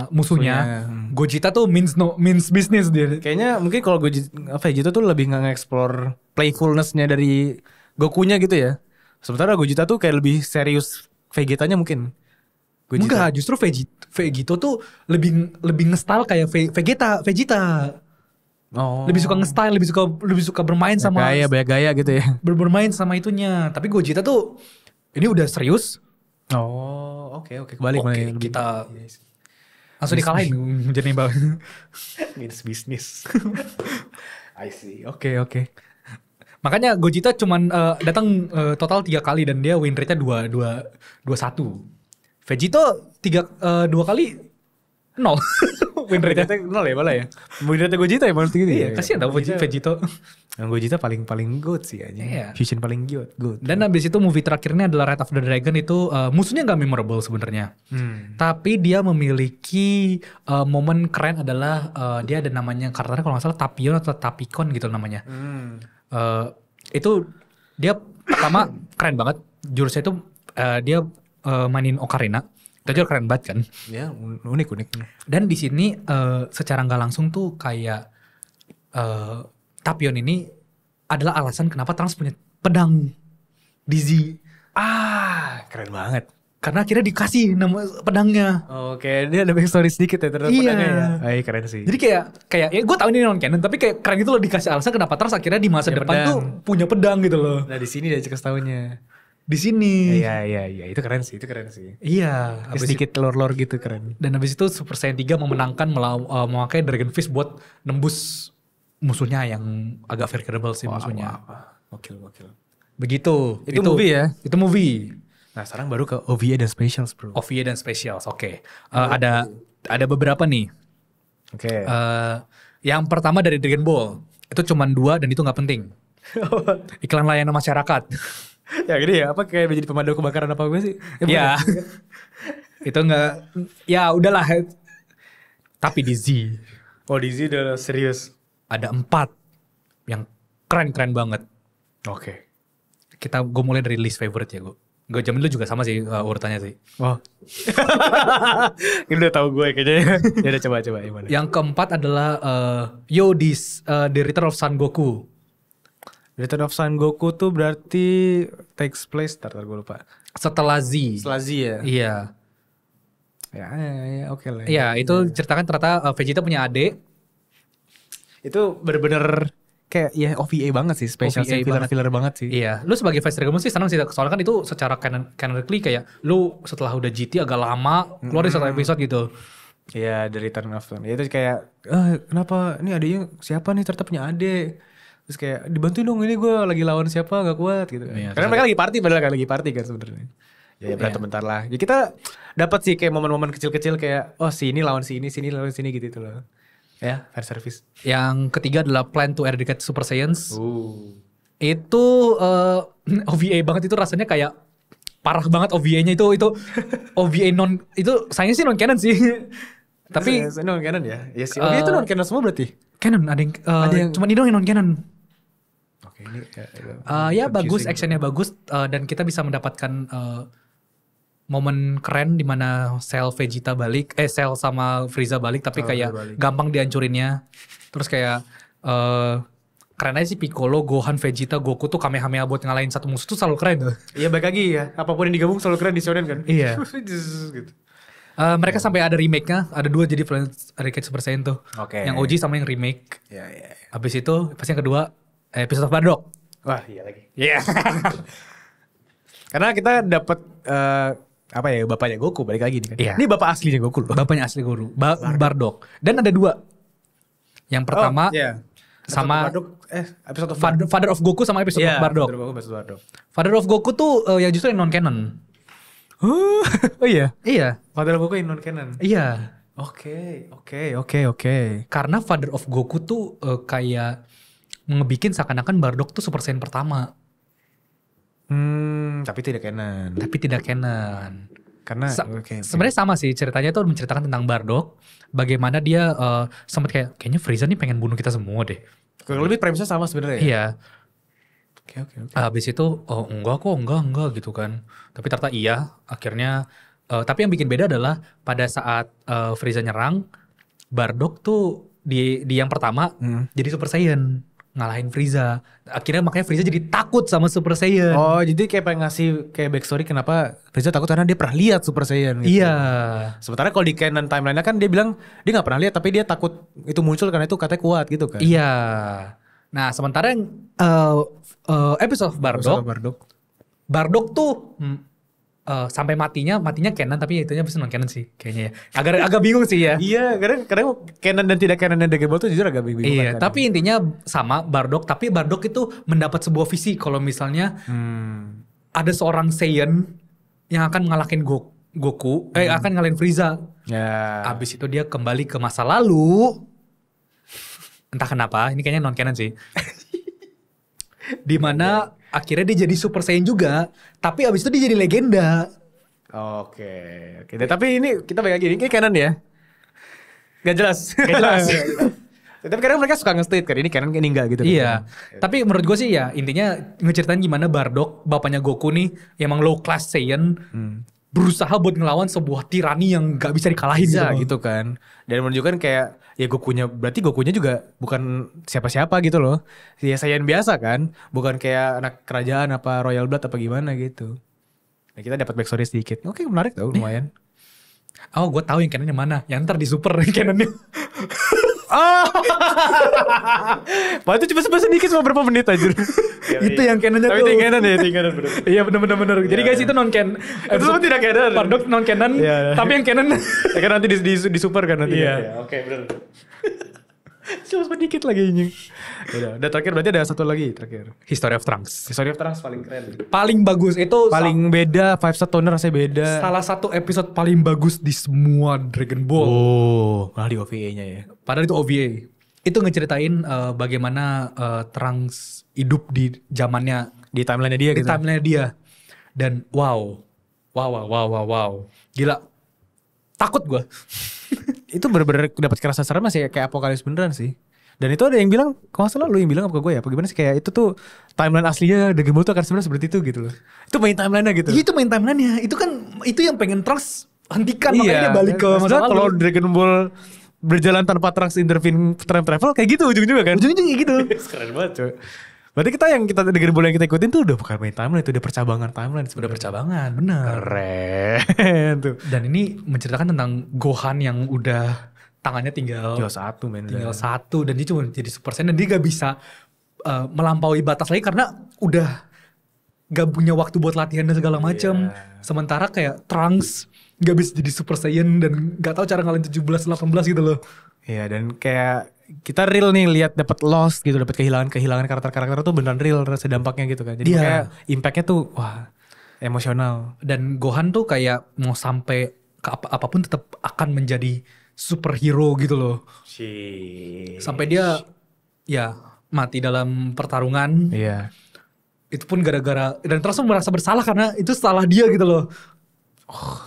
musuhnya. Gogeta tuh means business dia. Kayaknya mungkin kalau Vegeta tuh lebih nge-explore playfulness-nya dari Gokunya gitu ya. Sementara Gogeta tuh kayak lebih serius Vegetanya mungkin. Gogeta. Enggak, justru Vegito tuh lebih nge-style kayak Vegeta. Oh. Lebih suka nge-style, lebih suka bermain sama banyak gaya gitu ya. bermain sama itunya. Tapi Gogeta tuh ini udah serius. Oh, oke. Kebalik Oke, kita langsung dikalahin jadi bawah. bisnis. I see. Oke. Makanya Gogeta cuman datang total 3 kali dan dia win rate-nya 2-1. Vegito 2 kali 0 win rate-nya. Nol ya malah ya. Win rate Gogeta ya malah gitu ya. Iya, kasihan tau Vegito. Yang Gogeta paling good sih aja. Iya. Fusion paling good. Dan habis itu movie terakhirnya adalah Rise of the Dragon itu musuhnya nggak memorable sebenarnya. Tapi dia memiliki momen keren adalah dia ada namanya karakternya kalau nggak salah Tapion atau Tapicon gitu namanya. Itu dia pertama keren banget. Jurusnya itu dia mainin Ocarina. Itu aja keren banget kan. Ya unik. Dan di sini secara nggak langsung tuh kayak Tapion ini adalah alasan kenapa Trunks punya pedang di Z. Keren banget. Karena akhirnya dikasih nama pedangnya. Oke, dia ada backstory sedikit ya terhadap pedangnya ya. Keren sih. Jadi kayak ya gue tahu ini non canon, tapi kayak keren gitu loh dikasih alasan kenapa Trunks akhirnya di masa depan pedang. tuh punya pedang gitu loh. Nah di sini dia kasih taunya. Di sini. Iya, itu keren sih. Iya. Sedikit lore gitu keren. Dan habis itu Super Saiyan 3 memenangkan memakai Dragon Fist buat nembus musuhnya yang agak formidable sih musuhnya. Gokil. Begitu. Itu movie ya? Itu movie. Nah sekarang baru ke OVA dan Specials bro. OVA dan Specials, oke. Ada beberapa nih. Oke. Yang pertama dari Dragon Ball. Itu cuma 2 dan itu gak penting. Iklan layanan masyarakat. Ya gini ya, apa kayak menjadi pemadam kebakaran apa gue sih? Ya. Itu gak, ya udahlah. Tapi di Z. Oh di Z udah serius. Ada 4 yang keren-keren banget. Oke. Gue mulai dari list favorite ya gue. Gue jamin lu juga sama sih urutannya sih. Oh. Ini udah tahu gue kayaknya. Ya udah coba gimana. Yang keempat adalah The Return of Son Goku. Return of Son Goku tuh berarti takes place, tar gue lupa. Setelah Z. Setelah Z ya? Iya. Ya oke lah. Iya, itu ceritakan ternyata Vegeta punya adik. Itu bener-bener kayak ya OVA banget sih, special OVA scene filler banget sih. Iya, lu sebagai fans Dragon Ball sih senang sih, soalnya kan itu secara canonically kayak lu setelah udah GT agak lama keluar di satu episode gitu. Iya, dari Return of Son. Ya, itu kayak kenapa ini adiknya siapa nih, ternyata punya adik. Terus kayak dibantuin dong, ini gue lagi lawan siapa gak kuat gitu. Iya, karena mereka lagi party, padahal kan lagi party kan sebenarnya. Ya berantem bentar lah. Ya kita dapat sih kayak momen-momen kecil-kecil kayak si ini lawan si ini, sini lawan sini gitu loh. Ya, fan service. Yang ketiga adalah Plan to Eradicate Super Saiyans. Itu OVA banget, itu rasanya kayak parah banget OVA-nya itu OVA itu sayangnya sih non canon sih. Tapi non canon ya. Ya sih. OVA itu non canon semua berarti. Canon ada yang cuma ini dong yang non canon. Oke, ini ya bagus, actionnya bagus, dan kita bisa mendapatkan momen keren di mana Cell Vegeta balik, Cell sama Frieza balik, tapi kayak gampang dihancurinnya. Terus kayak keren aja sih Piccolo, Gohan, Vegeta, Goku tuh Kamehameha buat ngalahin satu musuh tuh selalu keren tuh. Iya, baik lagi ya. Apapun yang digabung selalu keren di shonen kan. Iya. gitu. Mereka sampai ada remake-nya, ada 2 jadi Eradicate Super Saiyan tuh. Oke. Yang OG sama yang remake. Iya. Habis itu pasti yang kedua episode of Bardock. Wah, iya lagi. Iya. Karena kita dapat apa ya, bapaknya Goku balik lagi nih kan. Iya. Ini bapak aslinya Goku loh. Bapaknya asli guru, Bardock. Dan ada 2. Yang pertama sama episode of Father of Goku sama episode of Bardock. Father of Goku tuh yang justru yang non canon. Oh iya. Iya. Father of Goku yang non canon. Iya. Oke. Karena Father of Goku tuh kayak ngebikin seakan-akan Bardock tuh Super Saiyan pertama. Tapi tidak canon. Karena sebenarnya sama sih ceritanya, tuh menceritakan tentang Bardock, bagaimana dia sempat kayaknya Frieza nih pengen bunuh kita semua deh. Kurang lebih premisnya sama sebenarnya. Iya. Oke. Habis itu enggak gitu kan. Tapi ternyata iya, akhirnya tapi yang bikin beda adalah pada saat Frieza nyerang, Bardock tuh di yang pertama jadi Super Saiyan, ngalahin Frieza. Akhirnya makanya Frieza jadi takut sama Super Saiyan. Oh, jadi kayak pengen ngasih kayak backstory kenapa Frieza takut, karena dia pernah lihat Super Saiyan gitu. Iya. Sementara kalau di canon timeline-nya kan dia bilang dia gak pernah lihat, tapi dia takut itu muncul karena itu katanya kuat gitu kan. Iya. Nah, sementara yang episode of Bardock tuh sampai matinya canon, tapi itunya pasti non canon sih kayaknya ya. Agak bingung sih ya. Iya, kadang canon dan tidak canonnya Dragon Ball tuh jujur agak bingung. Iya, kan, tapi intinya sama Bardock, tapi Bardock itu mendapat sebuah visi kalau misalnya ada seorang Saiyan yang akan ngalahin Goku, akan ngalahin Frieza. Ya. Abis itu dia kembali ke masa lalu. Entah kenapa, ini kayaknya non canon sih. Dimana akhirnya dia jadi Super Saiyan juga, tapi abis itu dia jadi legenda. Oke. Tapi ini kita balik lagi, ini kayak canon ya? Gak jelas. Tapi kadang mereka suka nge-state kan, ini canon ini enggak gitu. Iya. Tapi menurut gue sih ya, intinya ngeceritain gimana Bardock, bapaknya Goku nih, emang low class Saiyan, berusaha buat ngelawan sebuah tirani yang gak bisa dikalahin gitu kan. Dan menunjukkan kayak ya berarti Gokunya juga bukan siapa-siapa gitu loh. Ya Saiyan biasa kan, bukan kayak anak kerajaan apa royal blood apa gimana gitu. Nah, kita dapat backstory sedikit. Oke, menarik tau, lumayan. Oh, gue tahu yang canonnya mana. Yang ntar di super canonnya. Oh. Wah, itu cuma sedikit, cuma berapa menit aja. Itu yang canonnya tuh. Tapi canon ya, bener. Iya bener. Jadi guys itu non canon. Itu tidak canon. Bardock non canon. Tapi yang canon. Ya kan nanti di super kan nanti. Iya. Oke, bener. Cuma sedikit lagi ini. Udah terakhir berarti ada satu lagi terakhir. History of Trunks. History of Trunks paling keren. Paling bagus itu. Paling beda, 5-star toner rasanya beda. Salah satu episode paling bagus di semua Dragon Ball. Oh, malah di OVA-nya ya. Padahal itu OVA. Itu ngeceritain bagaimana Trunks hidup di zamannya. Di timeline-nya dia gitu. Di timeline-nya dia. Dan wow. Gila. Takut gue. Itu bener-bener dapat kerasa serem masih kayak apokalips beneran sih. Dan itu ada yang bilang, kalau salah lu yang bilang apa ke gue ya, apa gimana sih, kayak itu tuh timeline aslinya Dragon Ball tuh akan sebenarnya seperti itu gitu loh. Itu main timeline-nya gitu. Iya, itu main timeline-nya. Itu kan itu yang pengen Trunks hentikan, makanya dia balik ke masa lalu. Kalau Dragon Ball berjalan tanpa Trunks intervene time travel kayak gitu ujung-ujungnya kan. Ujung-ujungnya gitu. Keren banget coy. Berarti kita Dragon Ball yang kita ikutin tuh udah bukan main timeline, itu udah percabangan timeline. Udah percabangan, bener. Keren tuh. Dan ini menceritakan tentang Gohan yang udah tangannya tinggal satu men. tinggal satu dan dia cuma jadi Super Saiyan dan dia gak bisa melampaui batas lagi karena udah gak punya waktu buat latihan dan segala macam. Sementara kayak Trunks gak bisa jadi Super Saiyan dan gak tahu cara ngalahin 17-18 gitu loh. Iya, dan kayak kita real nih lihat dapat lost gitu, dapat kehilangan karakter-karakter tuh beneran real rasa dampaknya gitu kan. Jadi kayak impactnya tuh wah emosional. Dan Gohan tuh kayak mau sampai ke apapun tetap akan menjadi superhero gitu loh. Sampai dia ya mati dalam pertarungan. Iya. Itu pun gara-gara dan terus merasa bersalah karena itu salah dia gitu loh.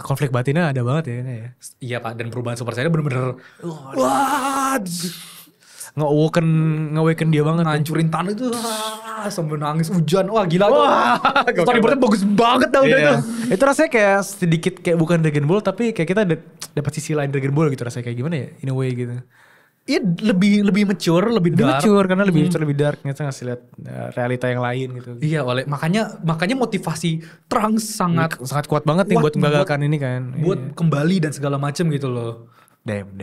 Konflik batinnya ada banget ya ini ya. Iya Pak, dan perubahan Super Saiyan bener-bener wah nge-awaken dia banget. ngancurin tanah itu sambil nangis hujan. Wah gila tuh. Storyboardnya bagus banget dah udah itu. Itu rasanya kayak sedikit kayak bukan Dragon Ball tapi kayak kita dapat sisi lain Dragon Ball gitu rasanya kayak gimana ya in a way gitu. Iya lebih mature, lebih dark. Mature karena lebih dark kita ngasih lihat realita yang lain gitu. Iya, makanya motivasi Trunks sangat kuat banget nih buat menggagalkan ini kan. Buat kembali dan segala macam gitu loh. Damn.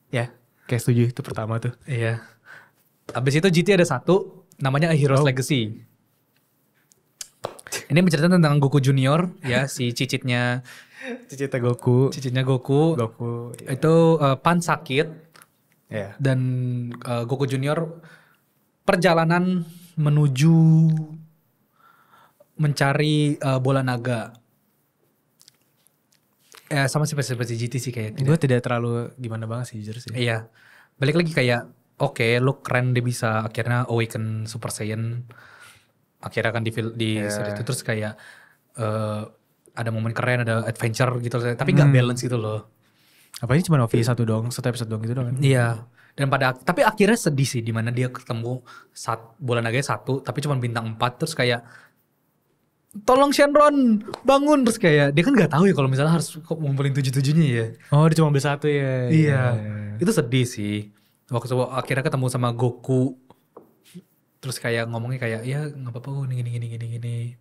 Ya, kayak setuju itu pertama tuh. Iya. Abis itu GT ada satu namanya A Hero's Legacy. Ini menceritakan tentang Goku Junior ya, si cicitnya Goku. Itu Pan sakit. Yeah. Dan Goku Junior perjalanan menuju mencari bola naga. Sama seperti GT sih kayak. Gue tidak terlalu gimana banget sih jujur sih. Iya. Balik lagi kayak oke, lu keren dia bisa akhirnya awaken Super Saiyan. Akhirnya kan di series itu terus kayak ada momen keren, ada adventure gitu, tapi nggak balance gitu loh. Apa ini cuma OVA satu episode doang gitu doang kan? Iya. Dan tapi akhirnya sedih sih di mana dia ketemu bola naganya satu, tapi cuma bintang 4 terus kayak tolong Shenron bangun terus kayak dia kan nggak tahu ya kalau misalnya harus ngumpulin 7-7-nya ya. Oh dia cuma beli satu ya. Iya. Itu sedih sih. Waktu akhirnya ketemu sama Goku, terus kayak ngomongnya kayak ya nggak apa-apa gini.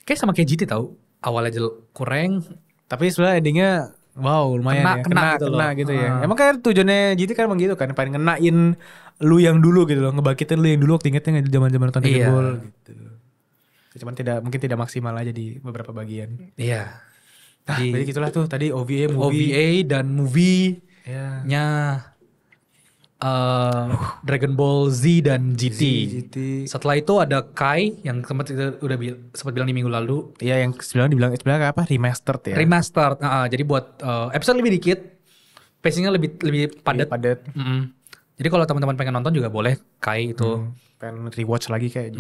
Kayak sama kayak GT tau. Awalnya kurang. Tapi sebenarnya endingnya wow lumayan kena gitu ya. Emang kan tujuannya GT kan emang gitu kan. Pengen ngenain lu yang dulu gitu loh. Ngebangkitin lu yang dulu waktu ingetnya zaman-zaman nonton Dragon Ball gitu. Cuman mungkin tidak maksimal aja di beberapa bagian. Iya. Jadi gitulah tuh tadi OVA dan movie-nya Dragon Ball Z dan GT. Setelah itu ada Kai yang sempat bilang di minggu lalu. Iya yang dibilang apa remastered ya. Remastered. Jadi buat episode lebih dikit, pacingnya lebih padat. Jadi kalau teman-teman pengen nonton juga boleh Kai itu. Pengen rewatch lagi kayak.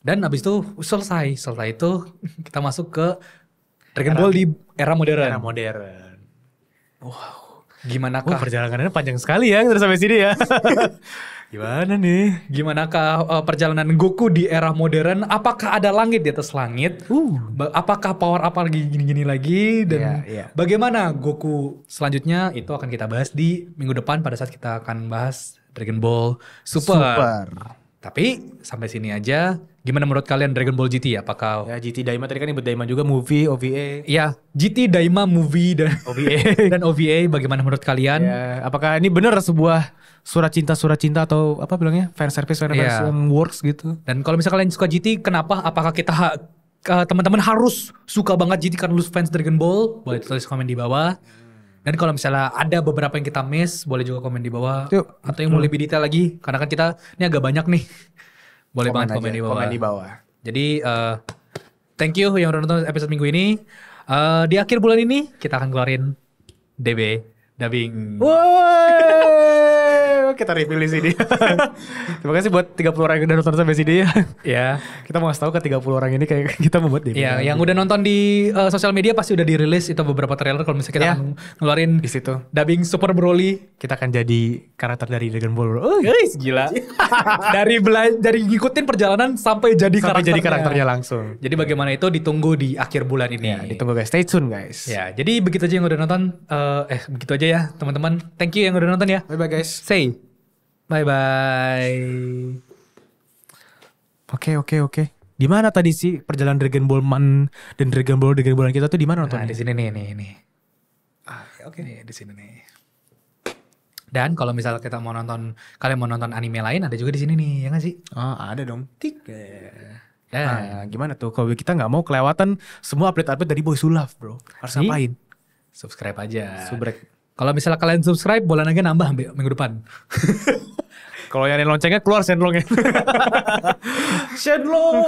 Dan abis itu selesai itu kita masuk ke Dragon Ball di era modern. Wow. Gimanakah? Perjalanannya panjang sekali ya terus sampai sini ya. Gimana nih? Gimanakah perjalanan Goku di era modern? Apakah ada langit di atas langit? Apakah power apa lagi gini-gini lagi? Dan bagaimana Goku selanjutnya? Itu akan kita bahas di minggu depan pada saat kita akan bahas Dragon Ball Super. Tapi sampai sini aja. Gimana menurut kalian Dragon Ball GT? Apakah GT Daima tadi kan nyebut Daima juga movie, OVA. Iya, GT Daima movie dan OVA. Bagaimana menurut kalian? Ya, apakah ini benar sebuah surat cinta atau apa bilangnya fan service yang works gitu? Dan kalau misalnya kalian suka GT, kenapa? Apakah kita teman-teman harus suka banget GT karena lu fans Dragon Ball? Boleh tulis komen di bawah. Dan kalau misalnya ada beberapa yang kita miss, boleh juga komen di bawah. Atau yang mau lebih detail lagi, karena kan kita ini agak banyak nih. Boleh banget komen di bawah. Jadi thank you yang udah nonton episode minggu ini. Di akhir bulan ini kita akan keluarin DB dubbing. Kita review di sini. Terima kasih buat 30 orang yang udah nonton sampai sini ya. Ya. Kita mau kasih tahu ke 30 orang ini kayak kita membuat DB. Ya, yang udah nonton di sosial media pasti udah dirilis itu beberapa trailer kalau misalnya kita akan ngeluarin di situ dubbing Super Broly. Kita akan jadi karakter dari Dragon Ball. Guys, gila. dari ngikutin perjalanan sampai jadi karakternya langsung. Jadi bagaimana itu ditunggu di akhir bulan ini. Ya, ditunggu guys. Stay tune guys. Ya, jadi begitu aja yang udah nonton. Begitu aja ya teman-teman. Thank you yang udah nonton ya. Bye bye guys. Say Bye-bye. Oke. Di mana tadi sih perjalanan Dragon Ball Man dan Dragon Ball kita tuh di mana Nah, nontonnya? di sini nih. Oke. Nih, di sini nih. Dan kalau misal kalian mau nonton anime lain ada juga di sini nih, ya nggak sih? Oh, ada dong. Tik. Dan Nah, gimana tuh kalau kita nggak mau kelewatan semua update-update dari Boys Who Love, bro? Harus Nih. ngapain? subscribe aja. Subrek. Kalau misalnya kalian subscribe, bulan lagi nambah minggu depan. Kalau yang loncengnya keluar Shenlongnya. Shenlong.